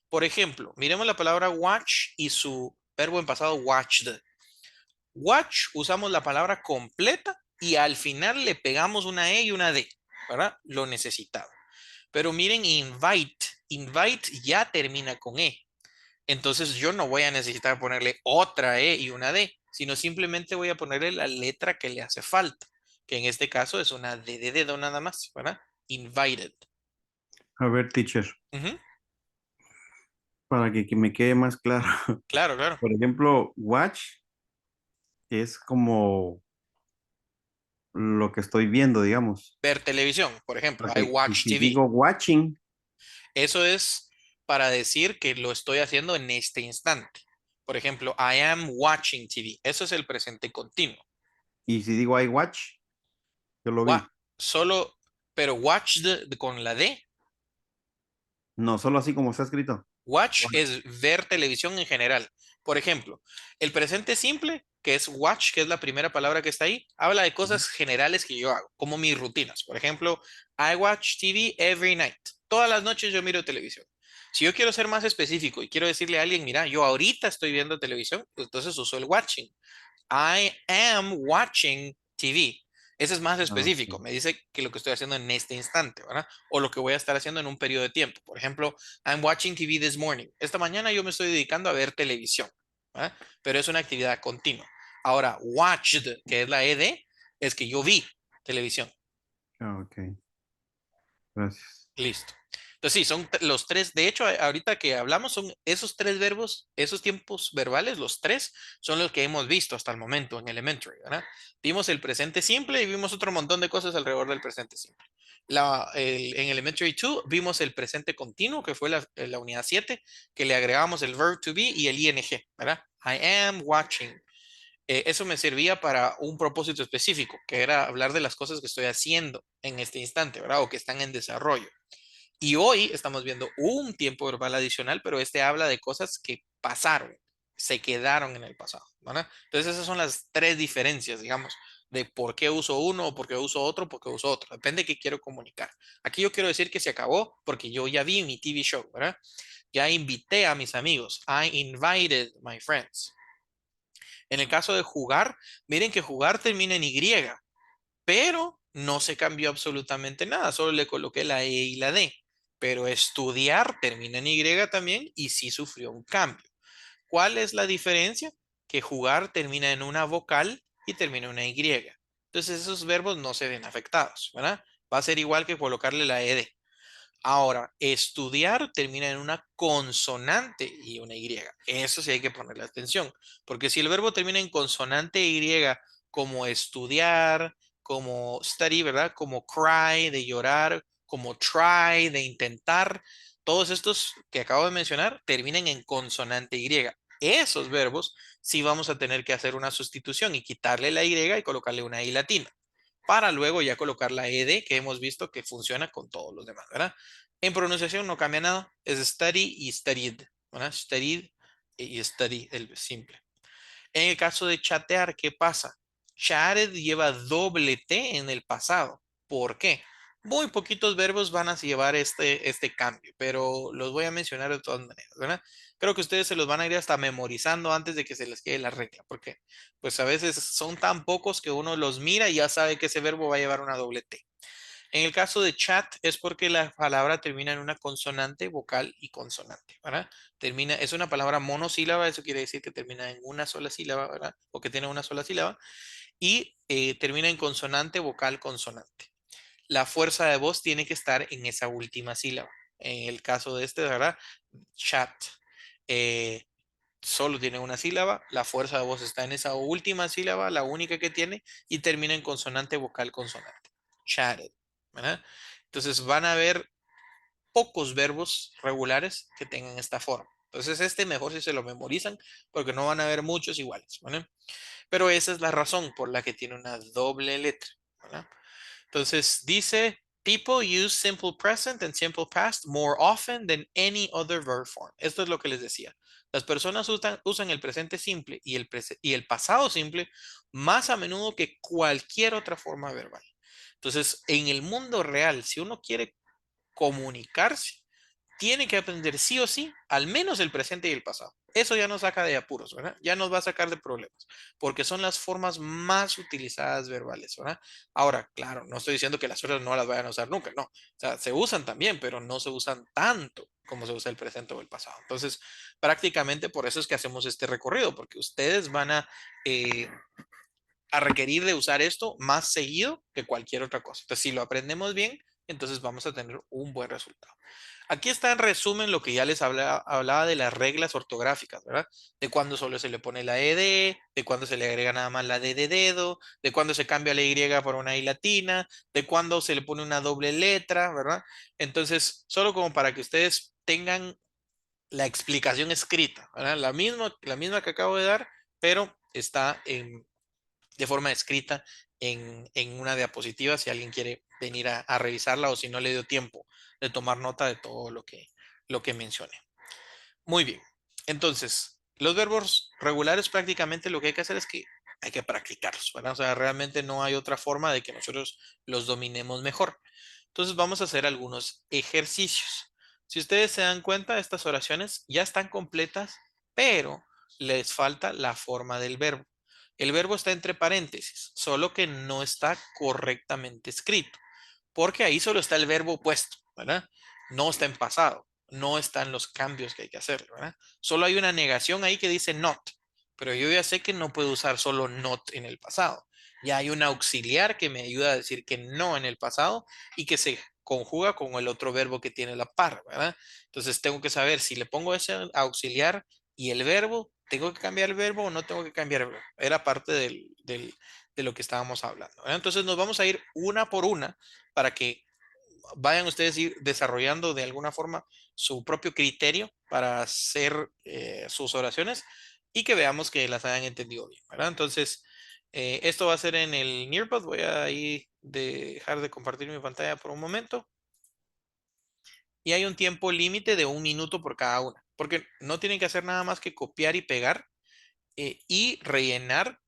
S1: Por ejemplo, miremos la palabra watch y su verbo en pasado watched. Watch usamos la palabra completa y al final le pegamos una E y una D, ¿verdad? Lo necesitado. Pero miren, invite. Invite ya termina con E. Entonces yo no voy a necesitar ponerle otra E y una D, sino simplemente voy a ponerle la letra que le hace falta, que en este caso es una D de dedo nada más, ¿verdad? Invited.
S2: A ver, teacher,
S1: Ujú.
S2: para que me quede más claro.
S1: Claro, claro.
S2: Por ejemplo, watch es como lo que estoy viendo, digamos.
S1: Ver televisión, por ejemplo.
S2: Ok,
S1: I
S2: y
S1: watch
S2: si
S1: TV.
S2: digo watching,
S1: Eso es para decir que lo estoy haciendo en este instante. Por ejemplo, I am watching TV. Eso es el presente continuo.
S2: y si digo I watch, yo lo
S1: Wa-
S2: vi.
S1: Solo, pero watch con la D.
S2: No, solo así como está escrito.
S1: Watch
S2: Watch.
S1: es ver televisión en general. Por ejemplo, el presente simple, que es watch, que es la primera palabra que está ahí, habla de cosas generales que yo hago, como mis rutinas. Por ejemplo, I watch TV every night. Todas las noches yo miro televisión. Si yo quiero ser más específico y quiero decirle a alguien, mira, yo ahorita estoy viendo televisión, pues entonces uso el watching. I am watching TV. Ese es más
S2: Ah,
S1: específico.
S2: okay.
S1: Me dice que lo que estoy haciendo en este instante, ¿verdad? O lo que voy a estar haciendo en un periodo de tiempo. Por ejemplo, I'm watching TV this morning. Esta mañana yo me estoy dedicando a ver televisión, ¿verdad? Pero es una actividad continua. Ahora, watched, que es la ED, es que yo vi televisión.
S2: Ah, okay. Gracias.
S1: Listo. Entonces sí, son los tres. De hecho, ahorita que hablamos, son esos tres verbos, esos tiempos verbales, los tres, son los que hemos visto hasta el momento en Elementary, ¿verdad? Vimos el presente simple y vimos otro montón de cosas alrededor del presente simple. En Elementary 2 vimos el presente continuo, que fue la unidad 7, que le agregamos el verb to be y el ing, ¿verdad? I am watching. Eso me servía para un propósito específico, que era hablar de las cosas que estoy haciendo en este instante, ¿verdad? O que están en desarrollo. Y hoy estamos viendo un tiempo verbal adicional, pero este habla de cosas que pasaron, se quedaron en el pasado, ¿verdad? Entonces esas son las tres diferencias, digamos, de por qué uso uno o por qué uso otro, por qué uso otro. Depende de qué quiero comunicar. Aquí yo quiero decir que se acabó porque yo ya vi mi TV show, ¿verdad? Ya invité a mis amigos. I invited my friends. En el caso de jugar, miren que jugar termina en Y, pero no se cambió absolutamente nada, solo le coloqué la E y la D. Pero estudiar termina en Y también y sí sufrió un cambio. ¿Cuál es la diferencia? Que jugar termina en una vocal y termina en una Y. Entonces esos verbos no se ven afectados, ¿verdad? Va a ser igual que colocarle la ED. Ahora, estudiar termina en una consonante y una Y. Eso sí hay que ponerle atención, porque si el verbo termina en consonante Y, como estudiar, como study, ¿verdad? Como cry, de llorar, como try, de intentar, todos estos que acabo de mencionar terminan en consonante Y. Esos verbos sí vamos a tener que hacer una sustitución y quitarle la Y y colocarle una I latina para luego ya colocar la ed que hemos visto que funciona con todos los demás, ¿verdad? En pronunciación no cambia nada, es study y studied, ¿verdad? Studied y study, el simple. En el caso de chatear, ¿qué pasa? Chatted lleva doble T en el pasado. ¿Por qué? Muy poquitos verbos van a llevar este cambio, pero los voy a mencionar de todas maneras, ¿verdad? Creo que ustedes se los van a ir hasta memorizando antes de que se les quede la regla, porque pues a veces son tan pocos que uno los mira y ya sabe que ese verbo va a llevar una doble T. En el caso de chat es porque la palabra termina en una consonante, vocal y consonante, ¿verdad? Termina, es una palabra monosílaba, eso quiere decir que termina en una sola sílaba, ¿verdad? O que tiene una sola sílaba. Y termina en consonante, vocal, consonante. La fuerza de voz tiene que estar en esa última sílaba. En el caso de este, ¿verdad? Chat. eh, Solo tiene una sílaba, la fuerza de voz está en esa última sílaba, la única que tiene, y termina en consonante, vocal, consonante. Chatted, ¿verdad? Entonces van a haber pocos verbos regulares que tengan esta forma. Entonces este mejor si se lo memorizan porque no van a haber muchos iguales, ¿vale? Pero esa es la razón por la que tiene una doble letra, ¿verdad? Entonces dice, people use simple present and simple past more often than any other verb form. Esto es lo que les decía. Las personas usan el presente simple y el pasado simple más a menudo que cualquier otra forma verbal. Entonces, en el mundo real, si uno quiere comunicarse, tiene que aprender sí o sí, al menos el presente y el pasado. Eso ya nos saca de apuros, ¿verdad? Ya nos va a sacar de problemas, porque son las formas más utilizadas verbales, ¿verdad? Ahora, claro, no estoy diciendo que las otras no las vayan a usar nunca, no. O sea, se usan también, pero no se usan tanto como se usa el presente o el pasado. Entonces, prácticamente por eso es que hacemos este recorrido, porque ustedes van a requerir de usar esto más seguido que cualquier otra cosa. Entonces, si lo aprendemos bien, entonces vamos a tener un buen resultado. Aquí está en resumen lo que ya les hablaba de las reglas ortográficas, ¿verdad? De cuándo solo se le pone la ED, de cuándo se le agrega nada más la D de dedo, de cuándo se cambia la Y por una I latina, de cuándo se le pone una doble letra, ¿verdad? Entonces, solo como para que ustedes tengan la explicación escrita, ¿verdad? La misma que acabo de dar, pero está de forma escrita en una diapositiva si alguien quiere venir a revisarla o si no le dio tiempo de tomar nota de todo lo que mencioné. Muy bien. Entonces, los verbos regulares prácticamente lo que hay que hacer es que hay que practicarlos, ¿verdad? O sea, realmente no hay otra forma de que nosotros los dominemos mejor. Entonces vamos a hacer algunos ejercicios. Si ustedes se dan cuenta, estas oraciones ya están completas, pero les falta la forma del verbo. el verbo está entre paréntesis, solo que no está correctamente escrito, porque ahí solo está el verbo puesto, ¿verdad? No está en pasado, no están los cambios que hay que hacer, ¿verdad? Solo hay una negación ahí que dice not, pero yo ya sé que no puedo usar solo not en el pasado. Ya hay un auxiliar que me ayuda a decir que no en el pasado y que se conjuga con el otro verbo que tiene la par, ¿verdad? Entonces tengo que saber si le pongo ese auxiliar y el verbo, ¿tengo que cambiar el verbo o no tengo que cambiar el verbo? Era parte de lo que estábamos hablando, ¿verdad? Entonces nos vamos a ir una por una para que vayan ustedes ir desarrollando de alguna forma su propio criterio para hacer sus oraciones y que veamos que las hayan entendido bien, ¿verdad? Entonces, esto va a ser en el Nearpod. Voy a ahí dejar de compartir mi pantalla por un momento. Y hay un tiempo límite de 1 minuto por cada una, porque no tienen que hacer nada más que copiar y pegar y rellenar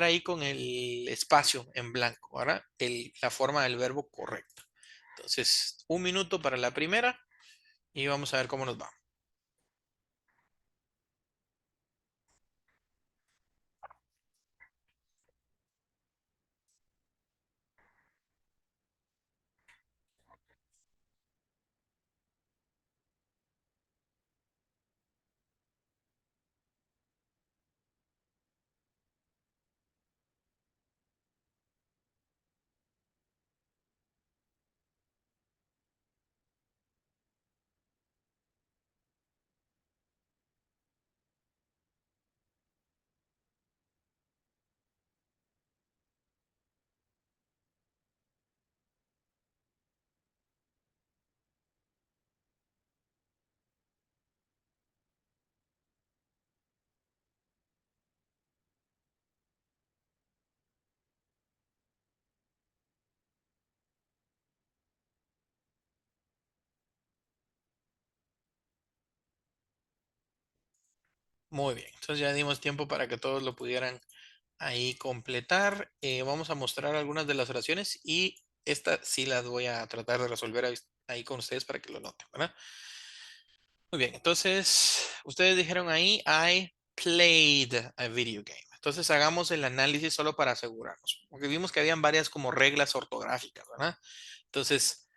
S1: ahí con el espacio en blanco, ¿verdad? La forma del verbo correcta. Entonces, 1 minuto para la primera y vamos a ver cómo nos va. Muy bien, entonces ya dimos tiempo para que todos lo pudieran ahí completar. Vamos a mostrar algunas de las oraciones y esta sí las voy a tratar de resolver ahí con ustedes para que lo noten, ¿verdad? Muy bien, entonces ustedes dijeron ahí, I played a video game. Entonces hagamos el análisis solo para asegurarnos, porque vimos que habían varias como reglas ortográficas, ¿verdad? Entonces,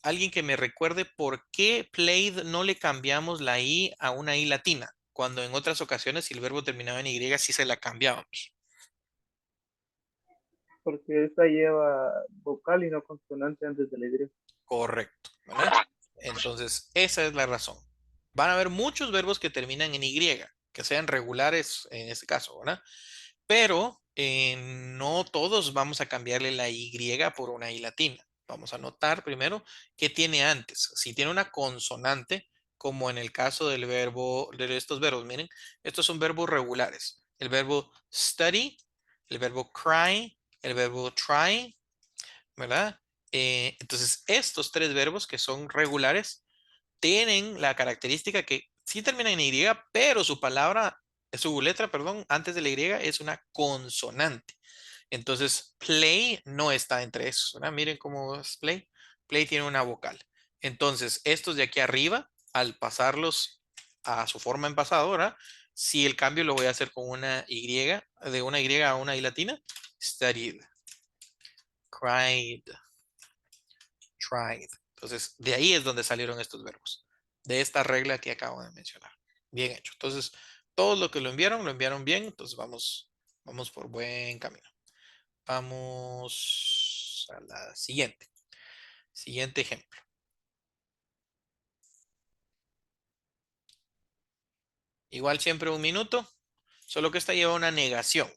S1: alguien que me recuerde por qué played no le cambiamos la I a una I latina, cuando en otras ocasiones si el verbo terminaba en Y sí se la cambiábamos.
S3: Porque esta lleva vocal y no consonante antes de la Y.
S1: Correcto, ¿verdad? Entonces, esa es la razón. Van a haber muchos verbos que terminan en Y, que sean regulares en este caso, ¿verdad? Pero no todos vamos a cambiarle la Y por una I latina. Vamos a notar primero qué tiene antes. Si tiene una consonante, como en el caso del verbo, de estos verbos, miren, estos son verbos regulares. El verbo study, el verbo cry, el verbo try, ¿verdad? Entonces, estos tres verbos que son regulares tienen la característica que sí terminan en Y, pero su letra, perdón, antes de la Y es una consonante. Entonces, play no está entre esos, ¿verdad? Miren cómo es play. Play tiene una vocal. Entonces, estos de aquí arriba, al pasarlos a su forma en pasado, ¿verdad? Si el cambio lo voy a hacer con una Y, de una Y a una I latina, studied, cried, tried. Entonces, de ahí es donde salieron estos verbos, de esta regla que acabo de mencionar. Bien hecho. Entonces, todos lo que lo enviaron bien. Entonces, vamos por buen camino. Vamos a la siguiente. Siguiente ejemplo. Igual siempre 1 minuto, solo que esta lleva una negación.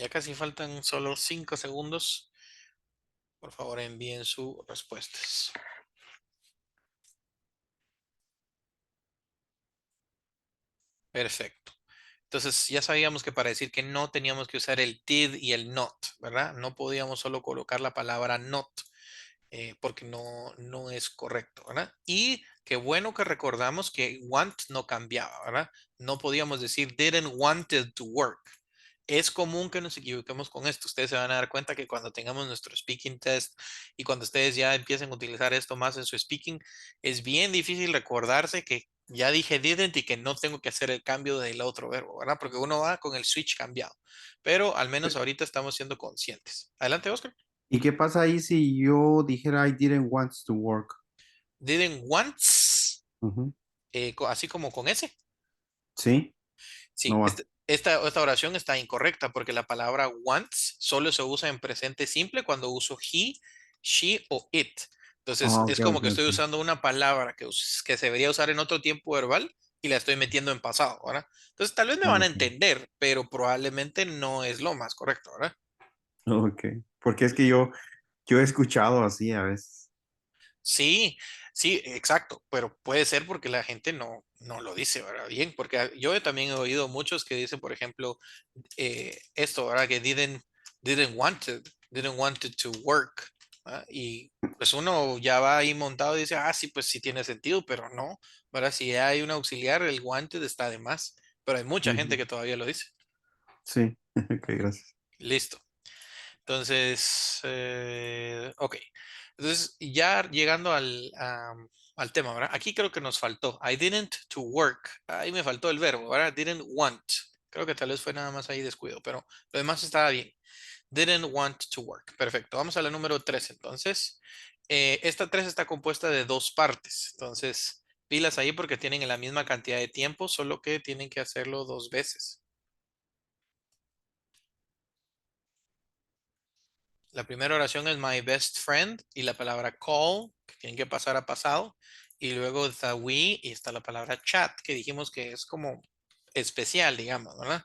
S1: Ya casi faltan solo 5 segundos. Por favor, envíen sus respuestas. Perfecto. Entonces ya sabíamos que para decir que no teníamos que usar el did y el not, ¿verdad? No podíamos solo colocar la palabra not. Porque no es correcto, ¿verdad? Y qué bueno que recordamos que want no cambiaba, ¿verdad? No podíamos decir didn't wanted to work. Es común que nos equivoquemos con esto. Ustedes se van a dar cuenta que cuando tengamos nuestro speaking test y cuando ustedes ya empiecen a utilizar esto más en su speaking, es bien difícil recordarse que ya dije didn't y que no tengo que hacer el cambio del otro verbo, ¿verdad? Porque uno va con el switch cambiado. Pero al menos ahorita estamos siendo conscientes. Adelante, Oscar.
S2: ¿Y qué pasa ahí si yo dijera I didn't want to work?
S1: Didn't once,
S2: Ujú.
S1: así como con ese.
S2: Sí, no
S1: Sí,
S2: va.
S1: esta oración está incorrecta porque la palabra once solo se usa en presente simple cuando uso he, she o it. Entonces
S2: Ah,
S1: es
S2: ok,
S1: como
S2: ok,
S1: que estoy
S2: ok.
S1: usando una palabra que se debería usar en otro tiempo verbal y la estoy metiendo en pasado, ¿verdad? Entonces tal vez me van a
S2: Ok,
S1: entender, pero probablemente no es lo más correcto, ¿verdad?
S2: ok. Porque es que yo he escuchado así a veces.
S1: Sí, sí, exacto, pero puede ser porque la gente no lo dice, ¿verdad? Bien, porque yo también he oído muchos que dicen, por ejemplo, esto, ¿verdad? Que didn't want it to work. ¿Ah? Y pues uno ya va ahí montado y dice, ah, sí, pues sí tiene sentido, pero no, ¿verdad? Si hay un auxiliar, el wanted está de más, pero hay mucha gente
S2: Ujú.
S1: que todavía lo dice.
S2: Sí, ok, gracias.
S1: Listo. Entonces, ok. Entonces, ya llegando al tema, ¿verdad? Aquí creo que nos faltó. I didn't to work. Ahí me faltó el verbo, ¿verdad? Didn't want. Creo que tal vez fue nada más ahí descuido, pero lo demás estaba bien. Didn't want to work. Perfecto. Vamos a la número 3. Entonces, esta 3 está compuesta de dos partes. Entonces, pilas ahí porque tienen la misma cantidad de tiempo, solo que tienen que hacerlo dos veces. La primera oración es my best friend y la palabra call, que tienen que pasar a pasado. Y luego está we y está la palabra chat, que dijimos que es como especial, digamos, ¿verdad?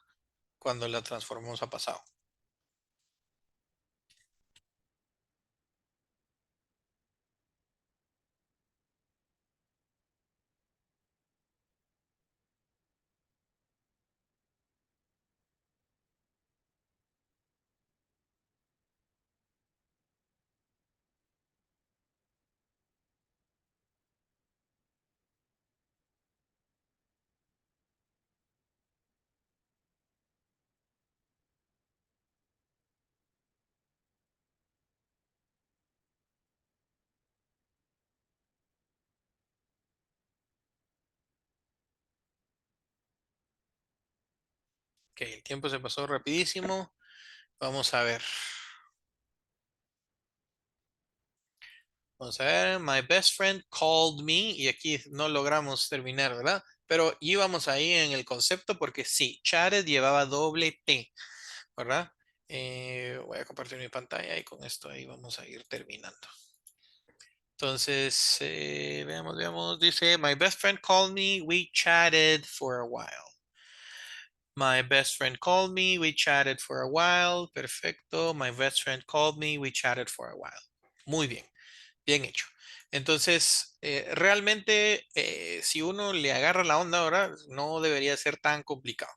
S1: Cuando la transformamos a pasado. Ok, el tiempo se pasó rapidísimo. Vamos a ver. Vamos a ver. My best friend called me. Y aquí no logramos terminar, ¿verdad? Pero íbamos ahí en el concepto porque sí, chatted llevaba doble T, ¿verdad? Voy a compartir mi pantalla y con esto ahí vamos a ir terminando. Entonces, veamos, dice, my best friend called me, we chatted for a while. My best friend called me, we chatted for a while. Perfecto. My best friend called me, we chatted for a while. Muy bien, bien hecho. Entonces, realmente, si uno le agarra la onda ahora, no debería ser tan complicado.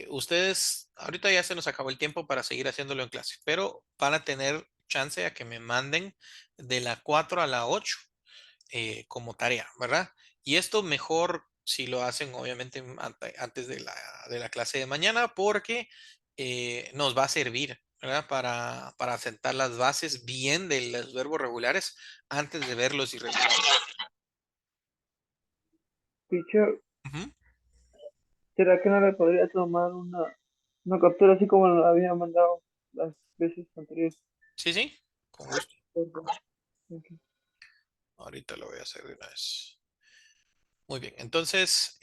S1: Ustedes, ahorita ya se nos acabó el tiempo para seguir haciéndolo en clase, pero van a tener chance a que me manden de la 4 a la 8 como tarea, ¿verdad? Y esto mejor si lo hacen obviamente antes de la clase de mañana porque nos va a servir, ¿verdad? Para sentar las bases bien de los verbos regulares antes de ver los irregulares.
S3: Teacher,
S1: Ujú.
S3: ¿será que no le podría tomar una captura así como la había mandado las veces anteriores?
S1: Sí, sí, con gusto.
S3: Por favor. Ok.
S1: Ahorita lo voy a hacer de una vez. Muy bien, entonces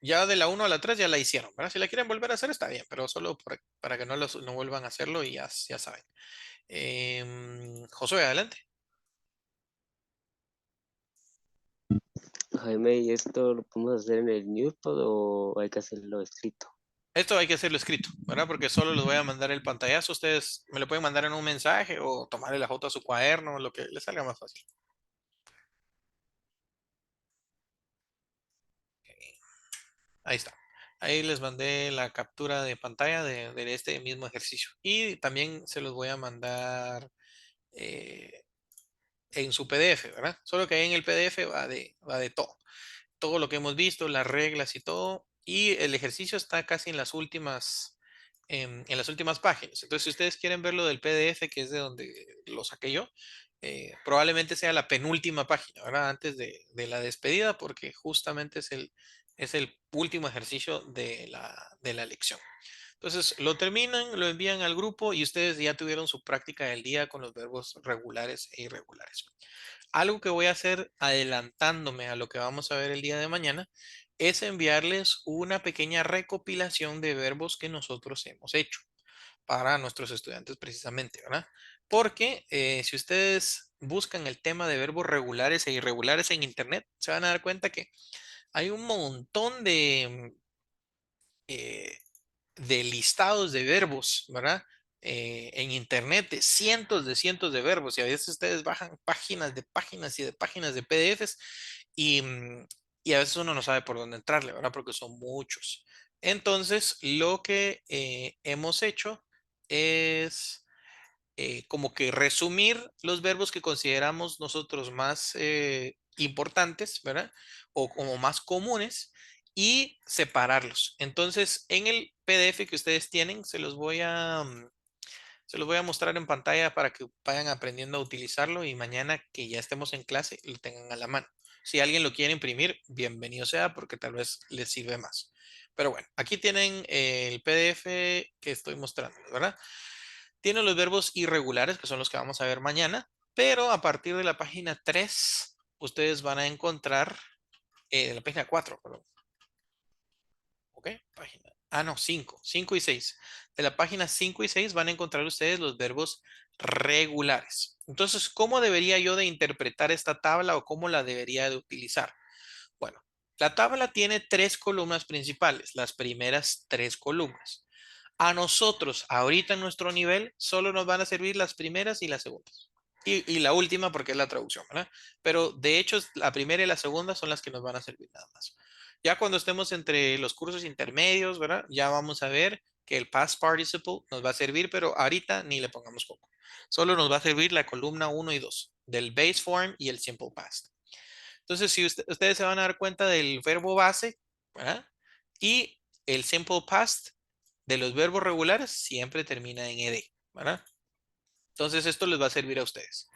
S1: ya de la 1 a la 3 ya la hicieron, ¿verdad? Si la quieren volver a hacer está bien, pero solo para que no vuelvan a hacerlo y ya saben. Josué, adelante.
S4: Jaime, ¿y esto lo podemos hacer en el Newton o hay que hacerlo escrito?
S1: Esto hay que hacerlo escrito, ¿verdad? Porque solo les voy a mandar el pantallazo. Ustedes me lo pueden mandar en un mensaje o tomarle la foto a su cuaderno, lo que les salga más fácil. Ahí está. Ahí les mandé la captura de pantalla de este mismo ejercicio. Y también se los voy a mandar eh, en su PDF, ¿verdad? Solo que ahí en el PDF va de todo. Todo lo que hemos visto, las reglas y todo. Y el ejercicio está casi en las últimas páginas. Entonces, si ustedes quieren ver lo del PDF, que es de donde lo saqué yo, probablemente sea la penúltima página, ¿verdad? Antes de la despedida, porque justamente es el último ejercicio de la lección. Entonces, lo terminan, lo envían al grupo y ustedes ya tuvieron su práctica del día con los verbos regulares e irregulares. Algo que voy a hacer adelantándome a lo que vamos a ver el día de mañana es enviarles una pequeña recopilación de verbos que nosotros hemos hecho para nuestros estudiantes precisamente, ¿verdad? Porque si ustedes buscan el tema de verbos regulares e irregulares en internet, se van a dar cuenta que hay un montón eh, de listados de verbos, ¿verdad? En internet, de cientos de verbos, y a veces ustedes bajan páginas de páginas y de páginas de PDFs y a veces uno no sabe por dónde entrarle, ¿verdad? Porque son muchos. Entonces, lo que hemos hecho es como que resumir los verbos que consideramos nosotros más importantes, ¿verdad? O como más comunes y separarlos. Entonces, en el PDF que ustedes tienen, se los voy a mostrar en pantalla para que vayan aprendiendo a utilizarlo y mañana que ya estemos en clase lo tengan a la mano. Si alguien lo quiere imprimir, bienvenido sea porque tal vez les sirve más. Pero bueno, aquí tienen el PDF que estoy mostrando, ¿verdad? Tiene los verbos irregulares, que son los que vamos a ver mañana, pero a partir de la página 3, ustedes van a encontrar, de la página 4, perdón. ¿Ok? Página. No, 5 y 6. De la página 5 y 6 van a encontrar ustedes los verbos regulares. Entonces, ¿cómo debería yo de interpretar esta tabla o cómo la debería de utilizar? Bueno, la tabla tiene 3 columnas principales, las primeras 3 columnas. A nosotros, ahorita en nuestro nivel, solo nos van a servir las primeras y las segundas. Y la última porque es la traducción, ¿verdad? Pero de hecho, la primera y la segunda son las que nos van a servir nada más. Ya cuando estemos entre los cursos intermedios, ¿verdad? Ya vamos a ver que el past participle nos va a servir, pero ahorita ni le pongamos coco. Solo nos va a servir la columna 1 y 2 del base form y el simple past. Entonces, si ustedes se van a dar cuenta del verbo base, ¿verdad? Y el simple past de los verbos regulares siempre termina en ed, ¿verdad? Entonces, esto les va a servir a ustedes.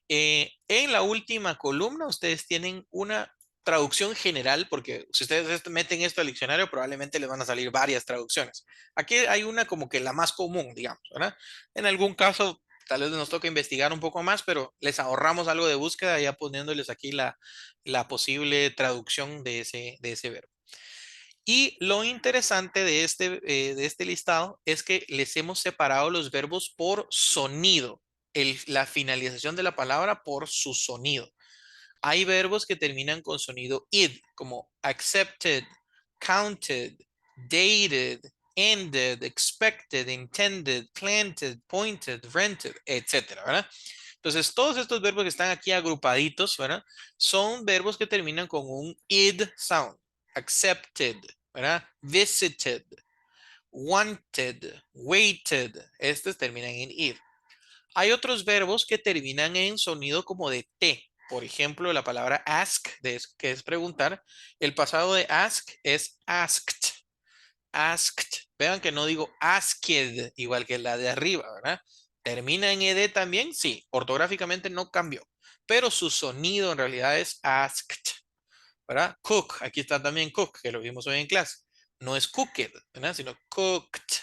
S1: En la última columna, ustedes tienen una traducción general, porque si ustedes meten esto al diccionario, probablemente les van a salir varias traducciones. Aquí hay una como que la más común, digamos, ¿verdad? En algún caso, tal vez nos toca investigar un poco más, pero les ahorramos algo de búsqueda ya poniéndoles aquí la posible traducción de ese verbo. Y lo interesante de este listado es que les hemos separado los verbos por sonido, la finalización de la palabra por su sonido. Hay verbos que terminan con sonido id, como accepted, counted, dated, ended, expected, intended, planted, pointed, rented, etcétera, ¿verdad? Entonces, todos estos verbos que están aquí agrupaditos, ¿verdad? Son verbos que terminan con un id sound. Accepted, ¿verdad? Visited, wanted, waited. Estos terminan en id. Hay otros verbos que terminan en sonido como de T. Por ejemplo, la palabra ask, que es preguntar. El pasado de ask es asked. Asked. Vean que no digo asked, igual que la de arriba, ¿verdad? ¿Termina en ed también? Sí, ortográficamente no cambió. Pero su sonido en realidad es asked, ¿verdad? Cook, aquí está también cook, que lo vimos hoy en clase. No es cooked, ¿verdad? Sino cooked.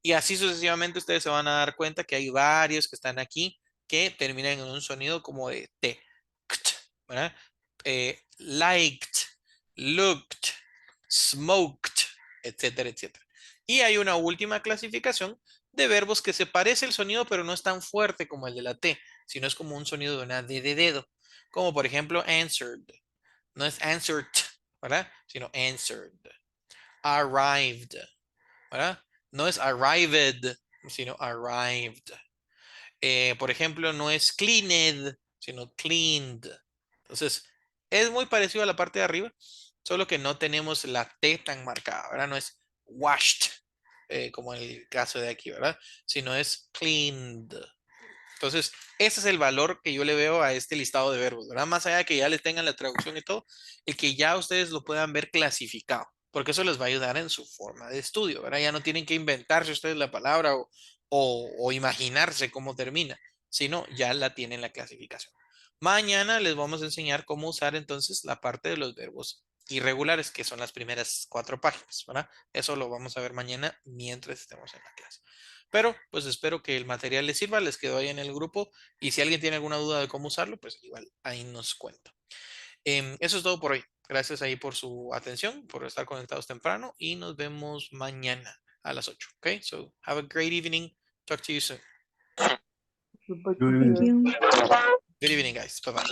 S1: Y así sucesivamente ustedes se van a dar cuenta que hay varios que están aquí que terminan en un sonido como de T, ¿verdad? Liked, looked, smoked, etcétera, etcétera. Y hay una última clasificación de verbos que se parece el sonido, pero no es tan fuerte como el de la T, sino es como un sonido de una D de dedo. Como por ejemplo answered. No es answered, ¿verdad? Sino answered. Arrived. ¿verdad? No es arrived, sino arrived. Por ejemplo, no es cleaned, sino cleaned. Entonces, es muy parecido a la parte de arriba, solo que no tenemos la T tan marcada, ¿verdad? No es washed, como en el caso de aquí, ¿verdad? Sino es cleaned. Entonces, ese es el valor que yo le veo a este listado de verbos, ¿verdad? Más allá de que ya les tengan la traducción y todo, el que ya ustedes lo puedan ver clasificado, porque eso les va a ayudar en su forma de estudio, ¿verdad? Ya no tienen que inventarse ustedes la palabra o imaginarse cómo termina, sino ya la tienen la clasificación. Mañana les vamos a enseñar cómo usar entonces la parte de los verbos irregulares, que son las primeras 4 páginas, ¿verdad? Eso lo vamos a ver mañana mientras estemos en la clase. Pero pues espero que el material les sirva, les quedó ahí en el grupo y si alguien tiene alguna duda de cómo usarlo, pues igual ahí nos cuenta. Eso es todo por hoy. Gracias ahí por su atención, por estar conectados temprano y nos vemos mañana a las 8. Okay, so have a great evening. Talk to you soon.
S3: Goodbye,
S2: Good
S5: Thank
S3: teacher.
S5: you.
S1: Good evening, guys. Bye bye.